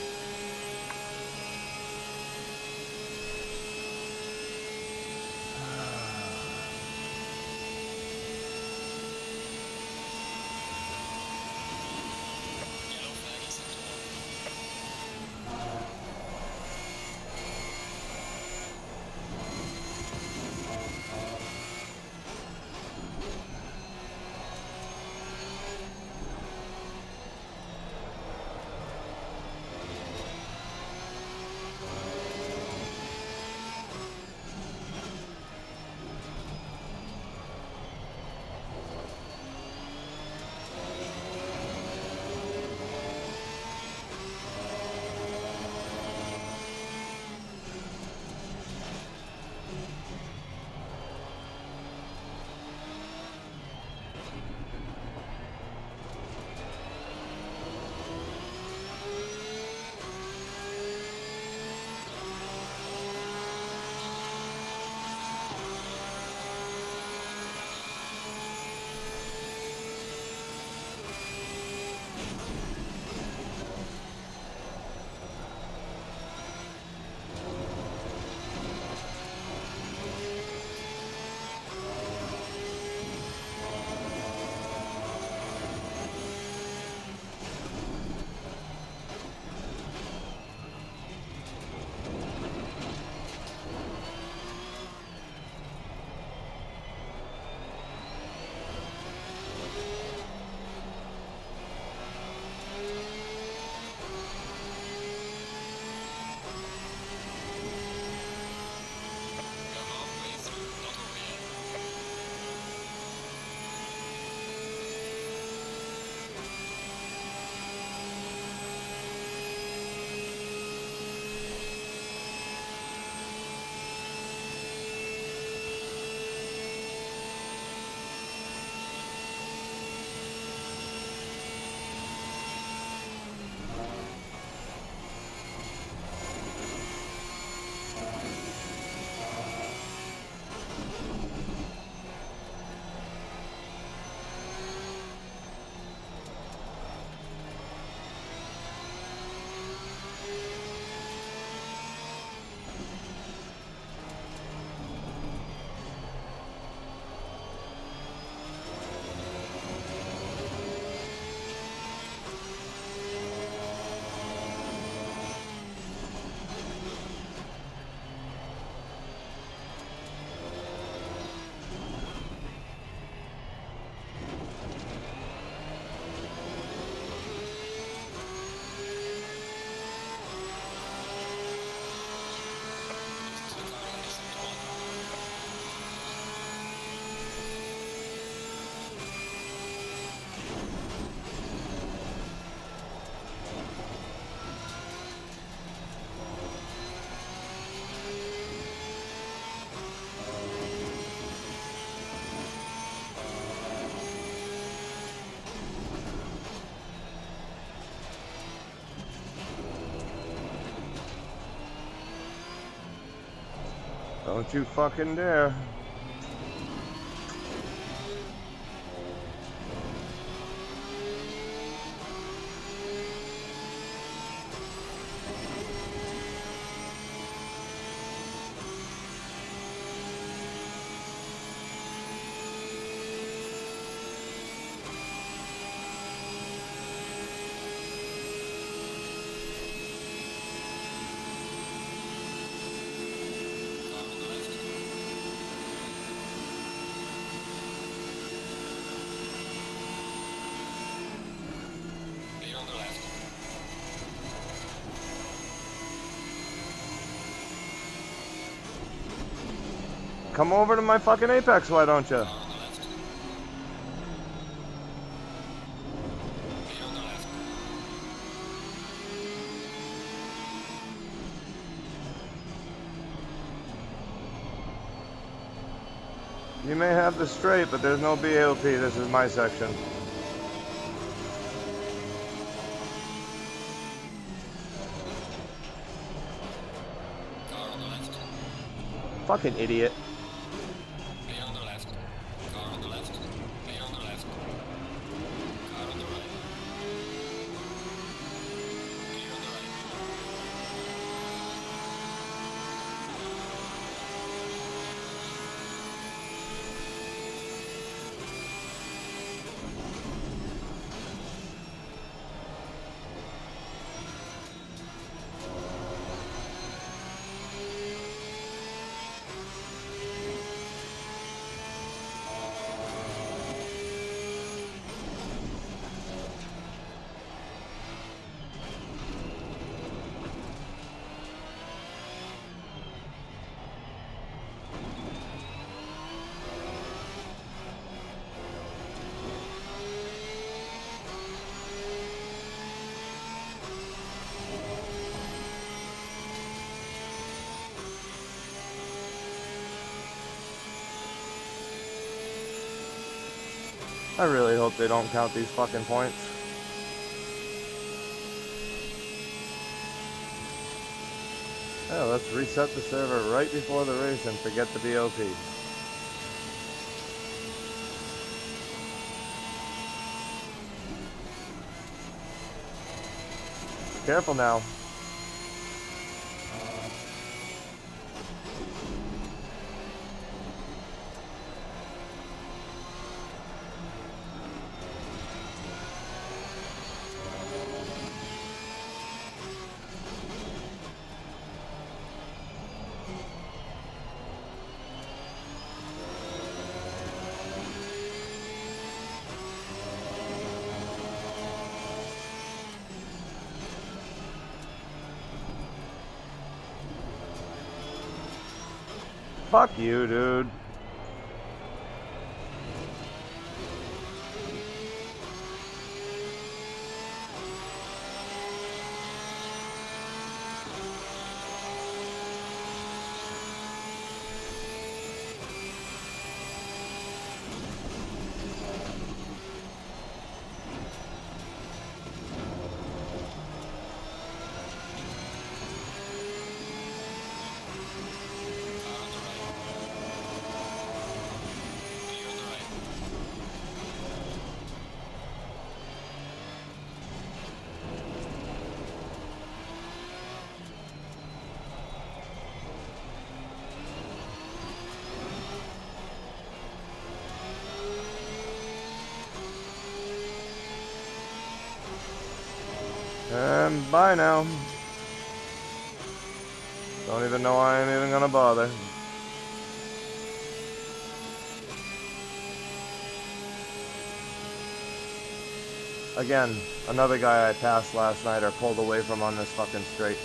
Don't you fucking dare. Clear on the left. Come over to my fucking apex, why don't you? Car on the left. Clear on the left. You may have the straight, but there's no BAOP. This is my section. Car on the left. Fucking idiot. Clear on the left. Car on the left. Clear on the left. Car on the right. Clear on the right. I really hope they don't count these fucking points. Yeah, let's reset the server right before the race and forget the BOP. Careful now. Fuck you, dude. Bye now. Don't even know why I'm even gonna bother. Again, another guy I passed last night or pulled away from on this fucking straight.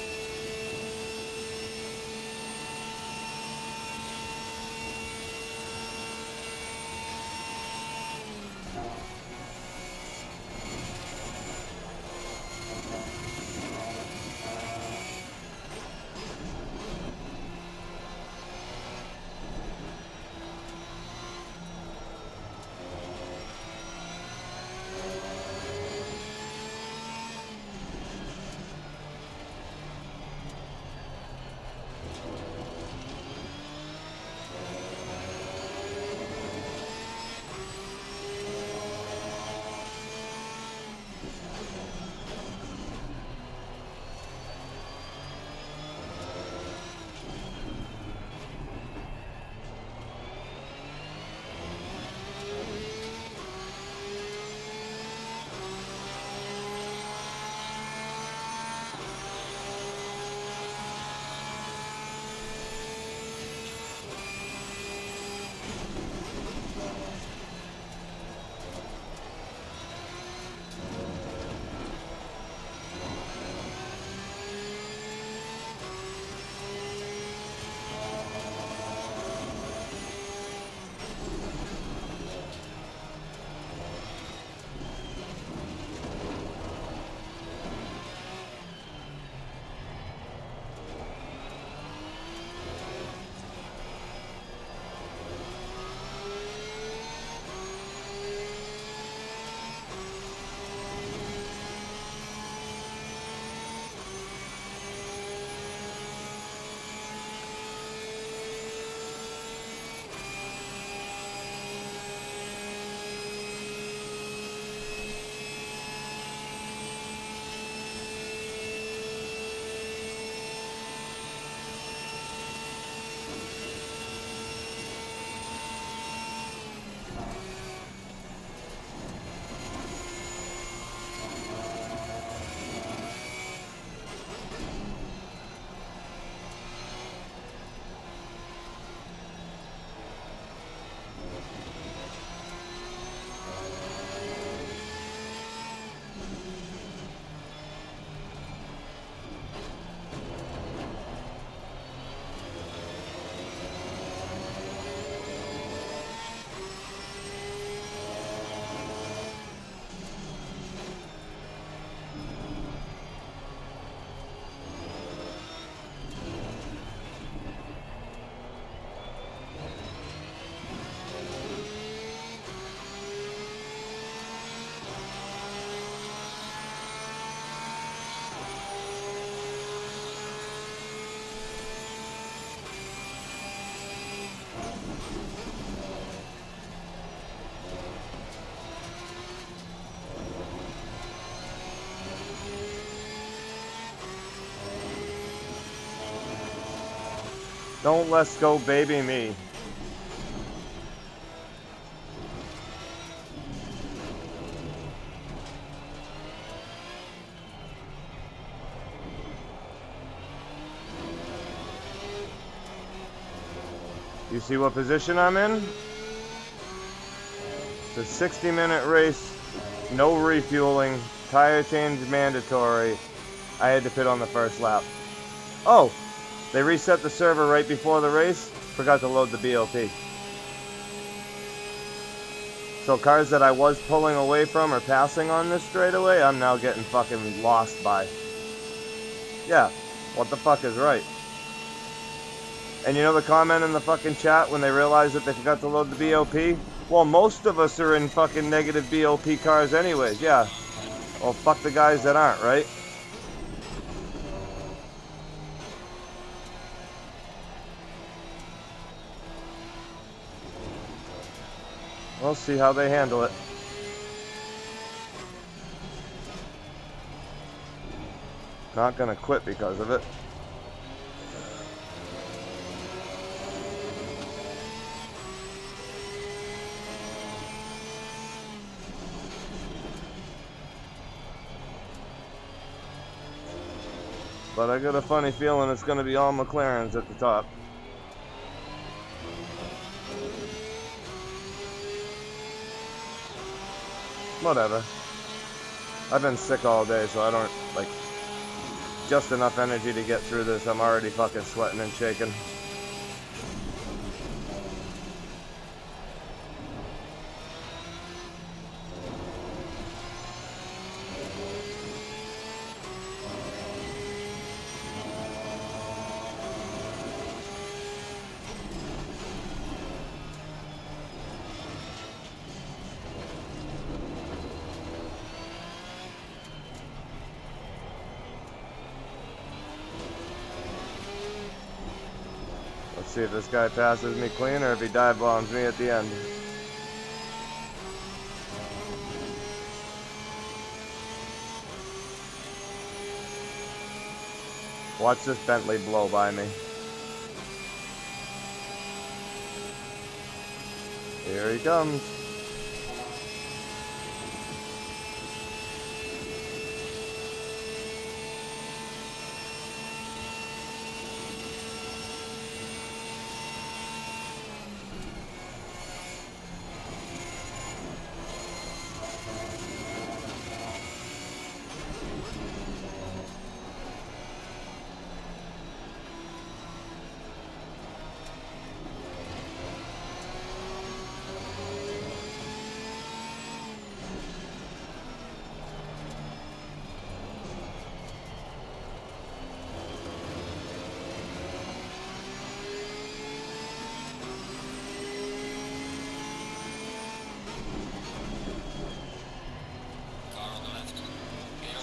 Don't let's go baby me. You see what position I'm in? It's a 60-minute race, no refueling, tire change mandatory. I had to pit on the first lap. Oh, they reset the server right before the race. Forgot to load the BOP. So cars that I was pulling away from or passing on this straightaway, I'm now getting fucking lost by. Yeah, what the fuck is right? And you know the comment in the fucking chat when they realized that they forgot to load the BOP? Well, most of us are in fucking negative BOP cars anyways, yeah. Well, fuck the guys that aren't, right? We'll see how they handle it. Not gonna quit because of it. But I got a funny feeling it's gonna be all McLarens at the top. Whatever. I've been sick all day, so I don't, like, just enough energy to get through this. I'm already fucking sweating and shaking. See if this guy passes me clean or if he dive bombs me at the end. Watch this Bentley blow by me. Here he comes.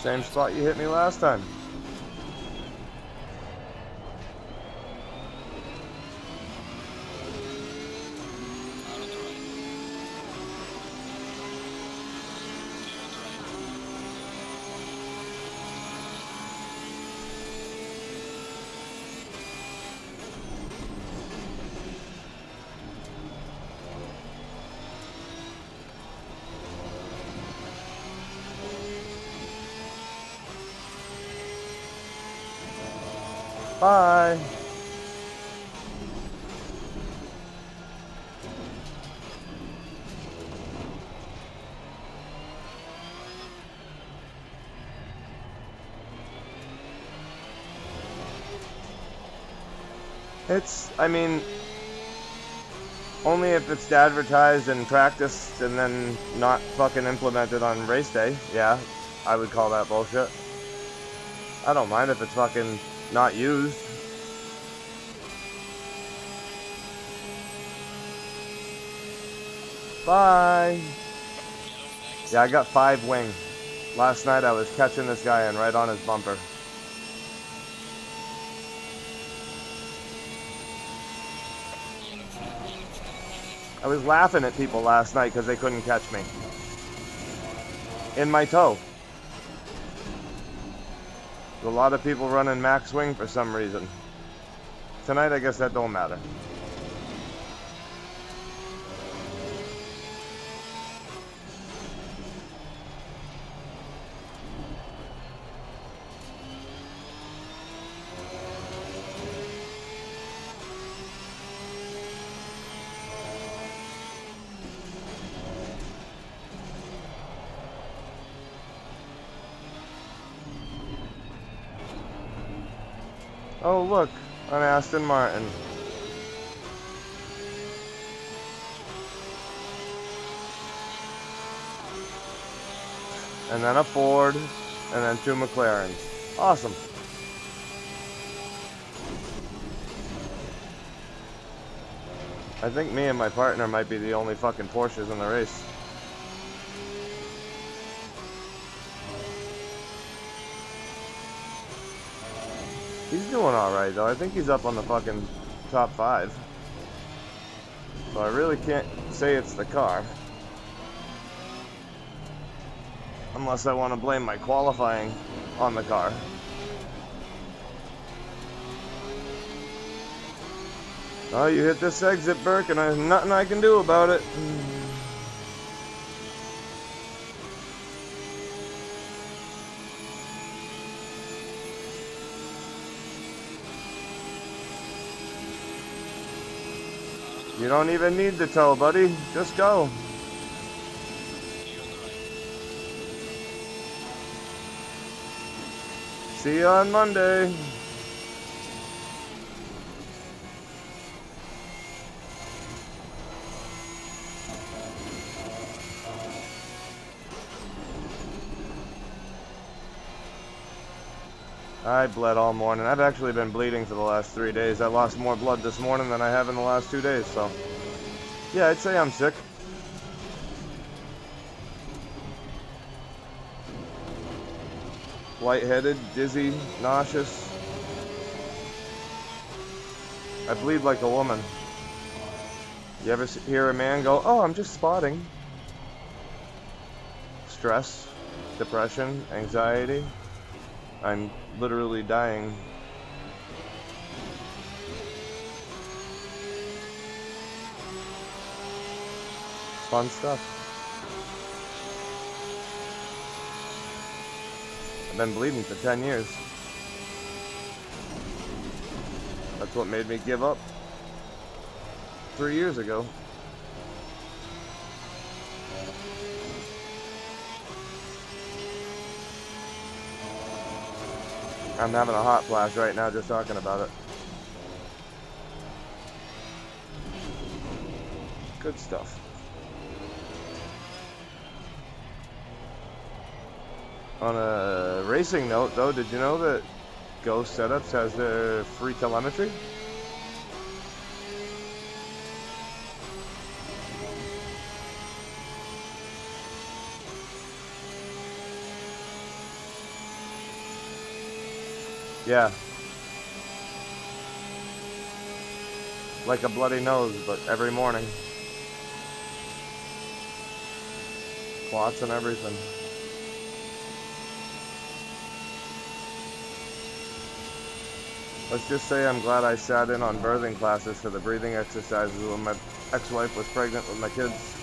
Same spot you hit me last time. Bye. I mean, only if it's advertised and practiced and then not fucking implemented on race day. Yeah, I would call that bullshit. I don't mind if it's fucking not used. Bye. Yeah, I got 5 wing. Last night I was catching this guy in right on his bumper. I was laughing at people last night because they couldn't catch me. In my toe. A lot of people running max wing for some reason. Tonight, I guess that don't matter. Oh, look, an Aston Martin. And then a Ford, and then 2 McLarens. Awesome. I think me and my partner might be the only fucking Porsches in the race. He's doing alright though. I think he's up on the fucking top 5. So I really can't say it's the car. Unless I want to blame my qualifying on the car. Oh, you hit this exit, Burke, and there's nothing I can do about it. You don't even need the tow, buddy. Just go. See you on Monday. I bled all morning. I've actually been bleeding for the last 3 days. I lost more blood this morning than I have in the last 2 days, so yeah, I'd say I'm sick. Lightheaded, dizzy, nauseous. I bleed like a woman. You ever hear a man go, "Oh, I'm just spotting"? Stress, depression, anxiety. I'm literally dying. Fun stuff. I've been bleeding for 10 years. That's what made me give up 3 years ago. I'm having a hot flash right now just talking about it. Good stuff. On a racing note, though, did you know that Ghost Setups has their free telemetry? Yeah. Like a bloody nose, but every morning. Clots and everything. Let's just say I'm glad I sat in on birthing classes for the breathing exercises when my ex-wife was pregnant with my kids.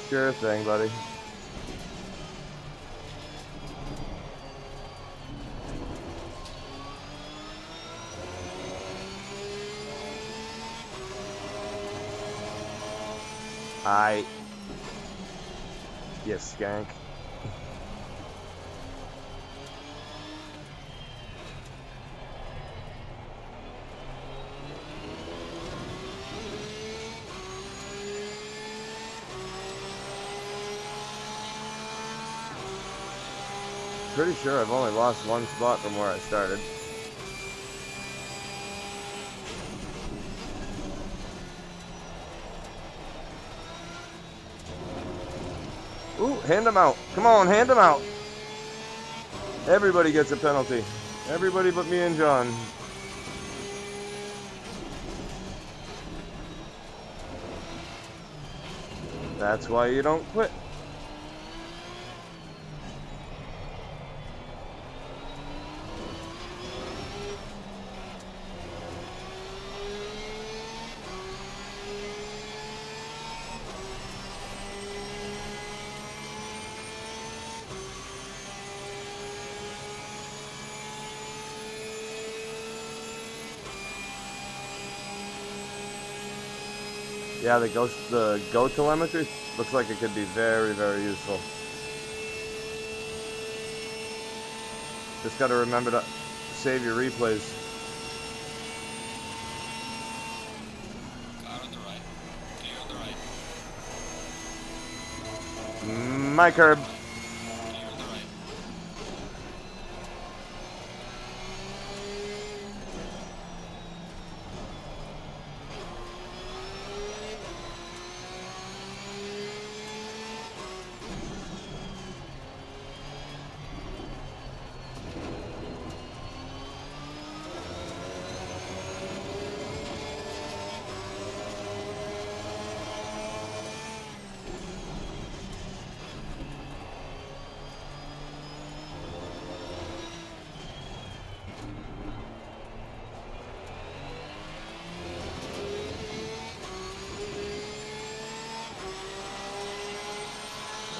Sure thing, buddy. You skank. Pretty sure I've only lost one spot from where I started. Ooh, hand him out. Come on, hand him out. Everybody gets a penalty. Everybody but me and John. That's why you don't quit. Yeah, the Go telemetry looks like it could be very, very useful. Just gotta remember to save your replays. Car on the right. Clear on the right. My curb. Clear on the right.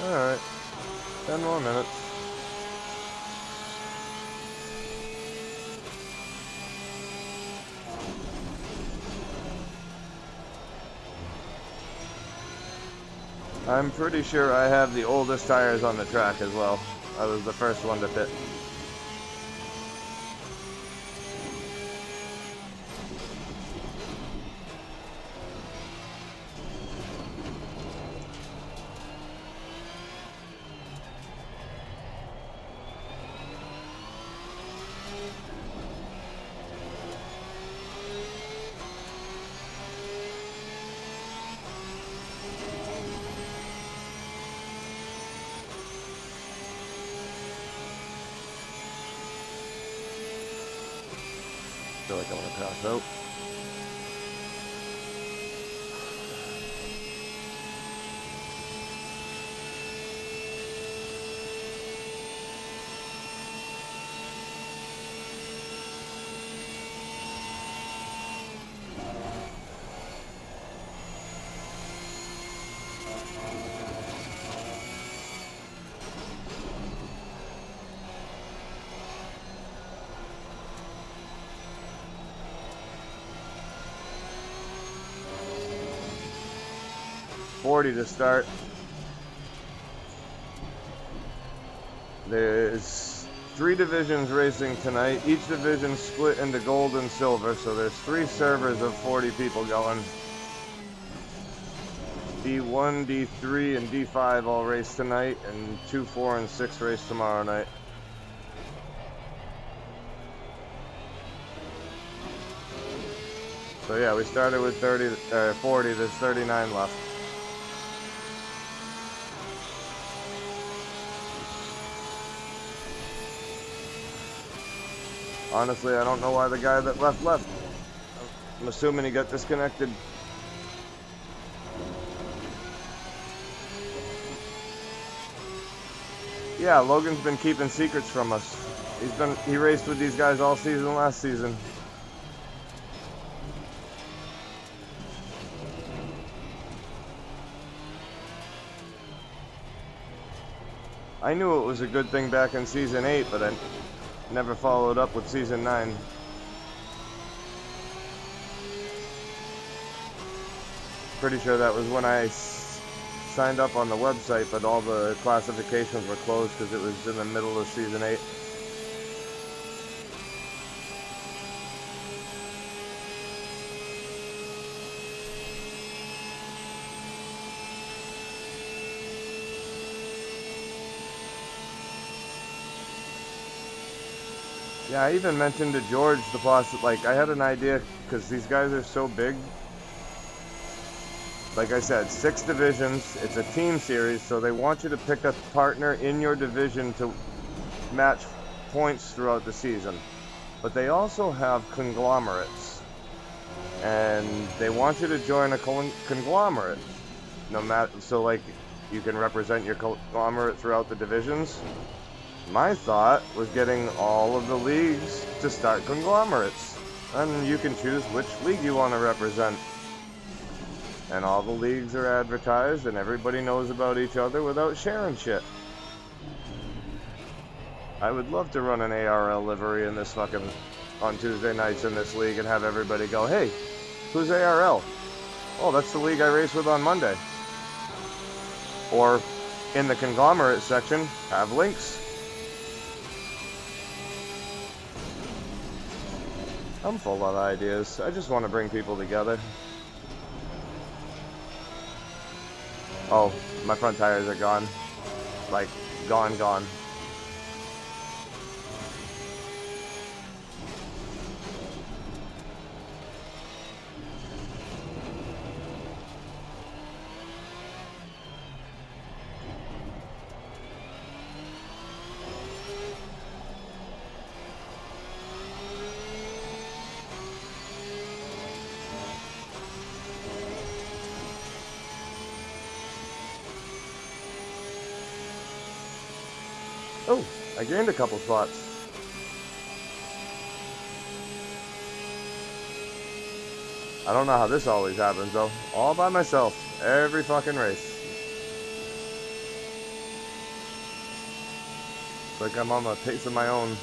Alright. 10 more minutes. I'm pretty sure I have the oldest tires on the track as well. I was the first one to pit. I feel like I want to pass out. To start. There's 3 divisions racing tonight. Each division split into gold and silver, so there's 3 servers of 40 people going. D1, D3, and D5 all race tonight, and 2, 4, and 6 race tomorrow night. So yeah, we started with 40, there's 39 left. Honestly, I don't know why the guy that left. I'm assuming he got disconnected. Yeah, Logan's been keeping secrets from us. He raced with these guys all season last season. I knew it was a good thing back in season 8, but I never followed up with season 9. Pretty sure that was when I signed up on the website, but all the classifications were closed because it was in the middle of season 8. Yeah, I even mentioned to George I had an idea, because these guys are so big. Like I said, 6 divisions, it's a team series, so they want you to pick a partner in your division to match points throughout the season. But they also have conglomerates, and they want you to join a conglomerate. no matter, so like you can represent your conglomerate throughout the divisions. My thought was getting all of the leagues to start conglomerates, and you can choose which league you want to represent. And all the leagues are advertised, and everybody knows about each other without sharing shit. I would love to run an ARL livery in this fucking on Tuesday nights in this league and have everybody go, hey, who's ARL? Oh, that's the league I race with on Monday. Or in the conglomerate section, have links. I'm full of ideas. I just want to bring people together. Oh, my front tires are gone. Like, gone. Oh, I gained a couple spots. I don't know how this always happens though. All by myself, every fucking race. It's like I'm on a pace of my own.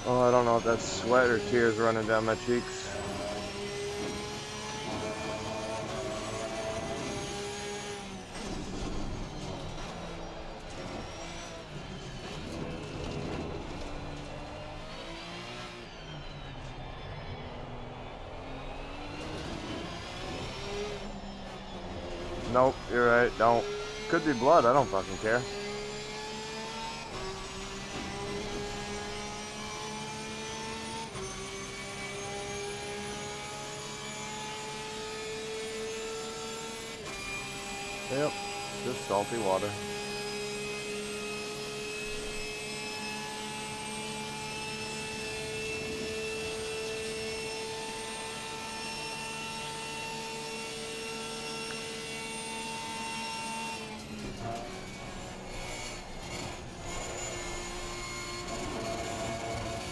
Oh, I don't know if that's sweat or tears running down my cheeks. Nope, you're right, don't. Could be blood, I don't fucking care. Yep, just salty water.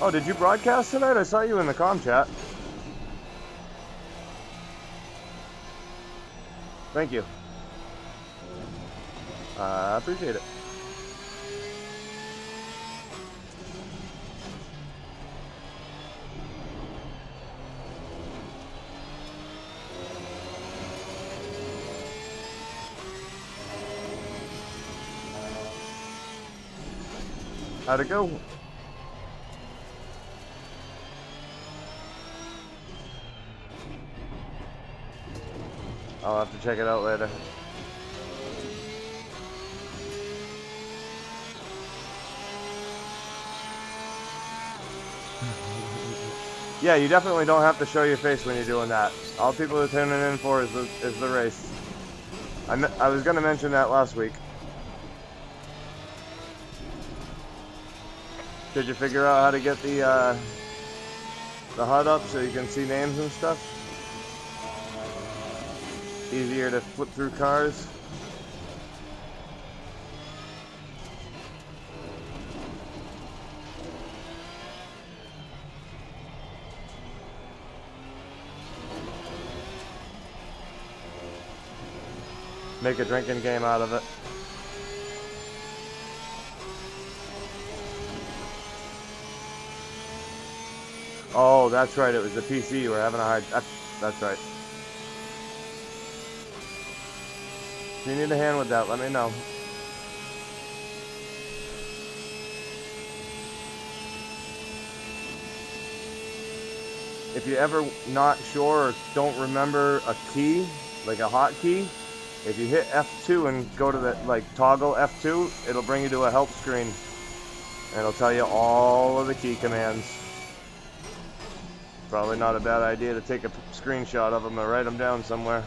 Oh, did you broadcast tonight? I saw you in the comm chat. Thank you. I appreciate it. How'd it go? I'll have to check it out later. Yeah, you definitely don't have to show your face when you're doing that. All people are tuning in for is the race. I was going to mention that last week. Did you figure out how to get the HUD up so you can see names and stuff? Easier to flip through cars. make a drinking game out of it. Oh, that's right. It was the PC you were having a hard. That's right. If you need a hand with that, let me know. If you're ever not sure or don't remember a key, like a hotkey, if you hit F2 and go to the, like, toggle F2, it'll bring you to a help screen. And it'll tell you all of the key commands. Probably not a bad idea to take a screenshot of them or write them down somewhere.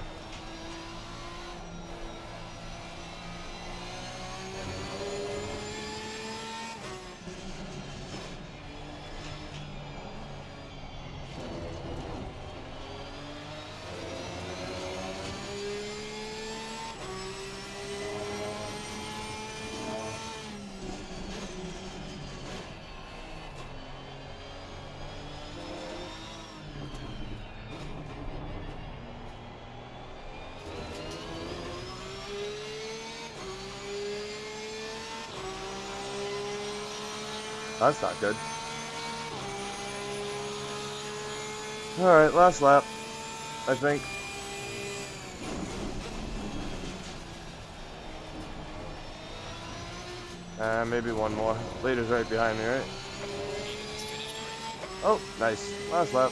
That's not good. Alright, last lap, I think. Maybe one more. Leader's right behind me, right? Oh, nice. Last lap.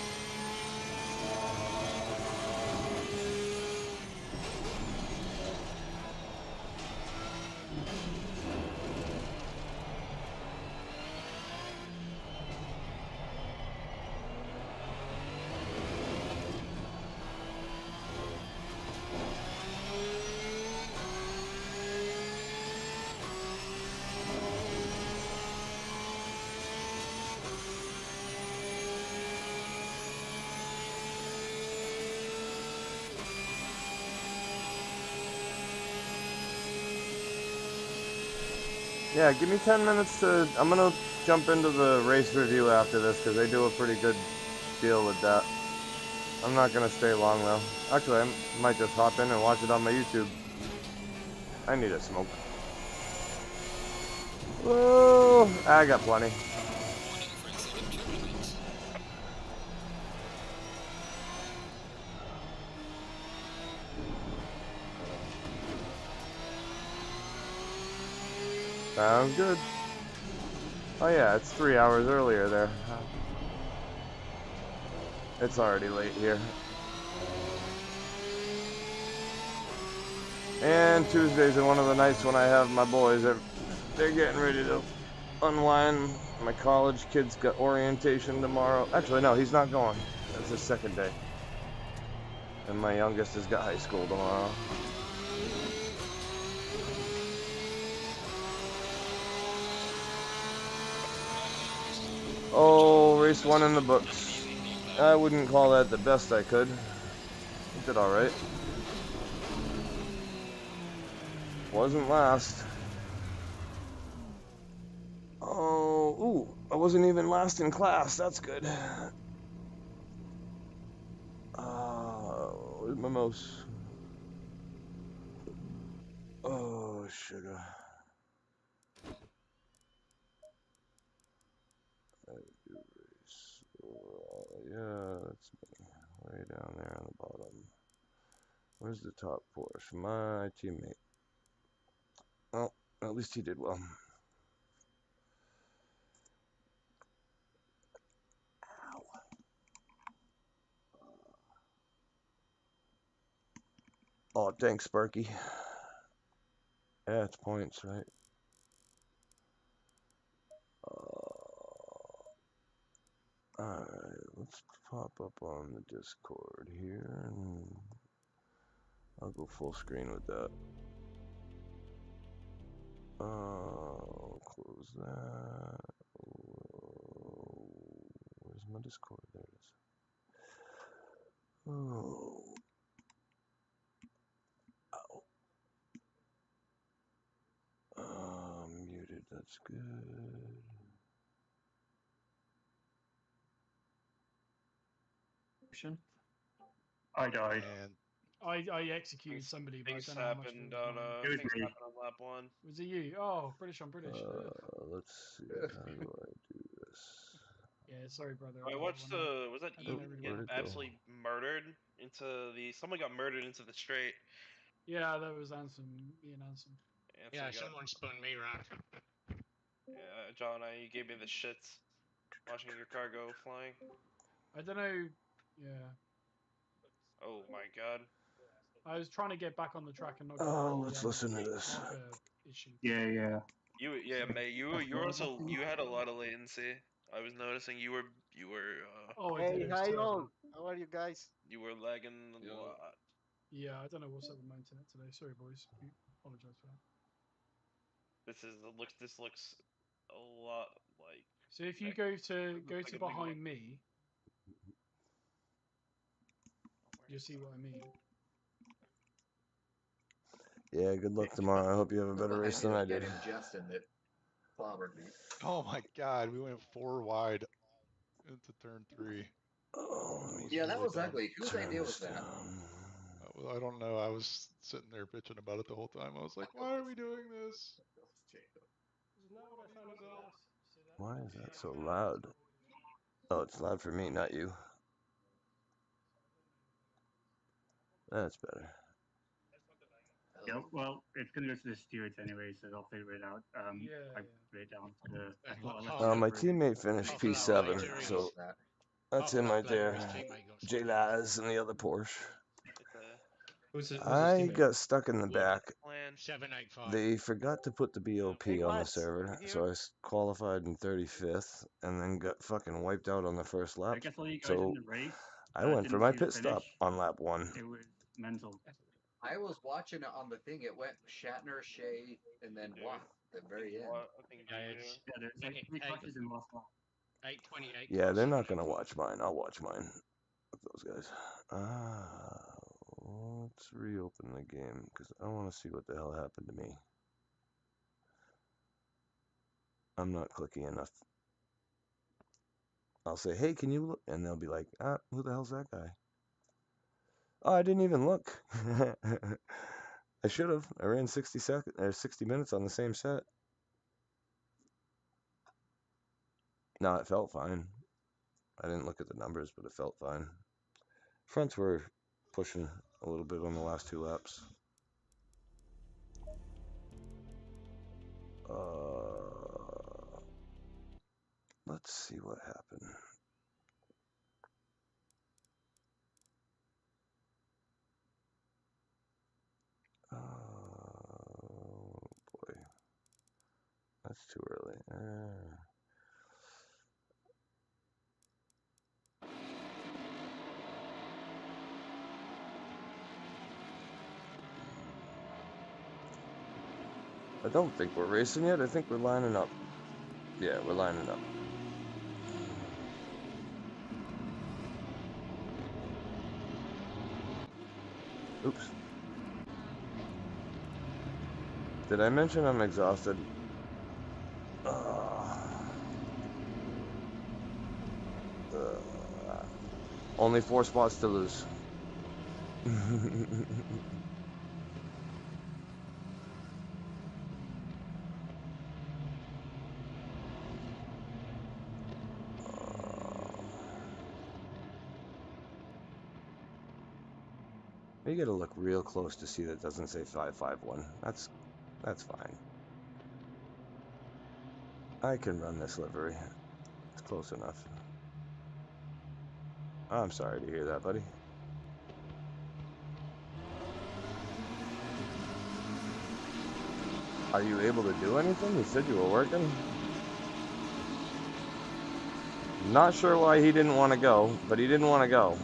Yeah, give me 10 minutes to... I'm going to jump into the race review after this, because they do a pretty good deal with that. I'm not going to stay long, though. Actually, I might just hop in and watch it on my YouTube. I need a smoke. Whoa! I got plenty. Sounds good. Oh yeah, it's 3 hours earlier there. It's already late here. And Tuesdays are one of the nights when I have my boys. They're getting ready to unwind. My college kid's got orientation tomorrow. Actually, no, he's not going. That's his second day. And my youngest has got high school tomorrow. Oh, race 1 in the books. I wouldn't call that the best I could. I did alright. Wasn't last. Oh, ooh, I wasn't even last in class. That's good. Where's my mouse? Oh, sugar. Yeah, that's me. Way down there on the bottom. Where's the top Porsche? My teammate. Oh, at least he did well. Ow. Oh, thanks, Sparky. Yeah, it's points, right? Alright, let's pop up on the Discord here, and I'll go full screen with that. Close that. Where's my Discord? There it is. Oh. Muted, that's good. I died. And I executed somebody, but I Things don't know how much happened there was on behind. uh, things happened on lap 1. Was it you? Oh, British on British. Ugh. Let's see. How do I do this? Yeah, sorry, brother. I watched was that I don't Eden know really get where'd it go? absolutely murdered into the? Someone got murdered into the straight. Yeah, that was Anson. Ian Anson. Yeah, Anson got- someone spun me around. Yeah, John, you gave me the shits watching your car go flying. I don't know. Yeah. Oh my god. I was trying to get back on the track and not get Oh, the let's listen to this. marker issue. Yeah, mate. You had a lot of latency. I was noticing you were Oh, I Hey, did. It was hi terrible. all. How are you guys? you were lagging a lot. Yeah, I don't know what's up with my internet today. Sorry, boys. Apologize for that. This looks a lot like. So if you go to like a big behind me, you'll see what I mean. Yeah, good luck tomorrow. I hope you have a better race than I did. Justin that clobbered me. Oh my god, we went 4 wide into turn 3. Oh, Yeah, that really was dumb. ugly. Whose Turn idea this was that? down. Well, I don't know. I was sitting there bitching about it the whole time. I was like, why are we doing this? Isn't that what I found out? Why is that so loud? Oh, it's loud for me, not you. That's better. Yeah, well, it's going to go to the stewards anyway, so they'll figure it out. I put it down to My teammate finished P7, so that's him right there. J Laz and the other Porsche. I got stuck in the back. 785. They forgot to put the BOP on the server, so I qualified in 35th and then got fucking wiped out on the first lap. I guess all you guys So in the race. I went for my didn't see the pit stop finish. on lap 1. It was mental. I was watching it on the thing. It went Shatner, Shea, and then Watt at the very end. There's like 3 crashes in the last lap. 828. Yeah, they're not gonna watch mine. I'll watch mine. With those guys. Let's reopen the game because I want to see what the hell happened to me. I'm not clicky enough. I'll say, hey, can you look? And they'll be like, who the hell's that guy? Oh, I didn't even look. I should have. I ran 60 minutes on the same set. No, it felt fine. I didn't look at the numbers, but it felt fine. Fronts were pushing a little bit on the last 2 laps. Let's see what happened. Oh boy, that's too early. I don't think we're racing yet. I think we're lining up. Yeah, we're lining up. Oops. Did I mention I'm exhausted? Only 4 spots to lose. You gotta look real close to see that it doesn't say 551. That's fine. I can run this livery. It's close enough. I'm sorry to hear that, buddy. Are you able to do anything? You said you were working? Not sure why he didn't want to go, but he didn't want to go.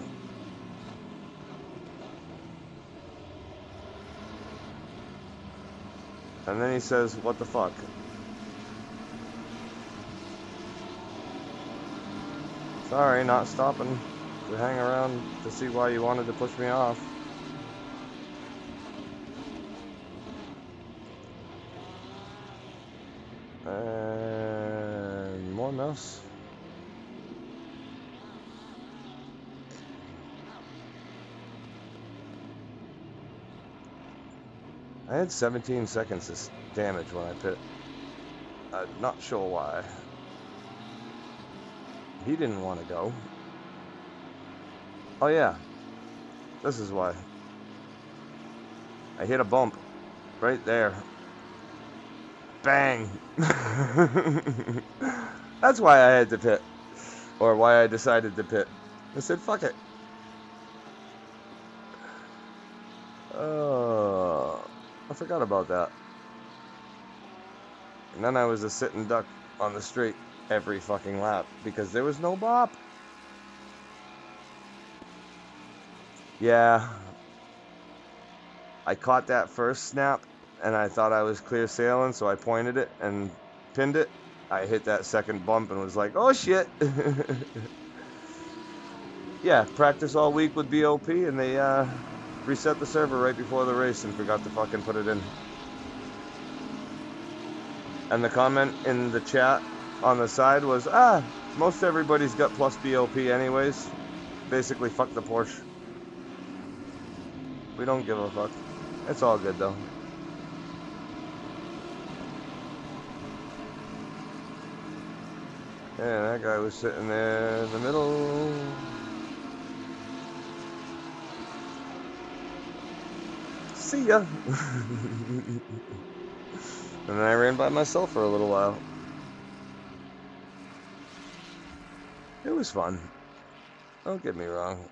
And then he says, what the fuck? Sorry, not stopping to hang around to see why you wanted to push me off. And more mess. I had 17 seconds of damage when I pit. I'm not sure why. He didn't want to go. Oh yeah, this is why. I hit a bump right there. Bang! That's why I had to pit. Or why I decided to pit. I said, fuck it. I forgot about that. And then I was a sitting duck on the straight every fucking lap because there was no bop. Yeah. I caught that first snap and I thought I was clear sailing, so I pointed it and pinned it. I hit that second bump and was like, oh shit. Yeah, practice all week with BOP and they reset the server right before the race and forgot to fucking put it in. And the comment in the chat on the side was, most everybody's got plus BOP anyways. Basically, fuck the Porsche. We don't give a fuck. It's all good though. Yeah, that guy was sitting there in the middle. See ya. And then I ran by myself for a little while. It was fun. Don't get me wrong.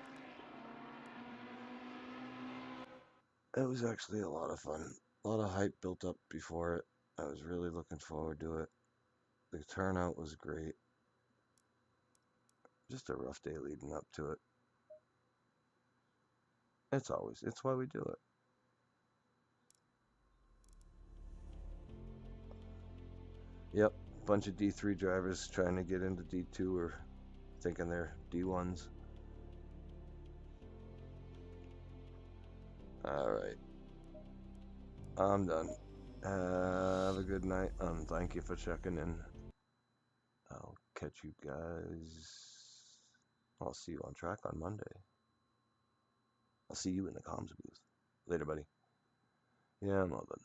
It was actually a lot of fun. A lot of hype built up before it. I was really looking forward to it. The turnout was great. Just a rough day leading up to it. It's why we do it. Yep, bunch of D3 drivers trying to get into D2 or thinking they're D1s. Alright. I'm done. Have a good night, and thank you for checking in. I'll catch you guys. I'll see you on track on Monday. I'll see you in the comms booth. Later, buddy. Yeah, I'm all done.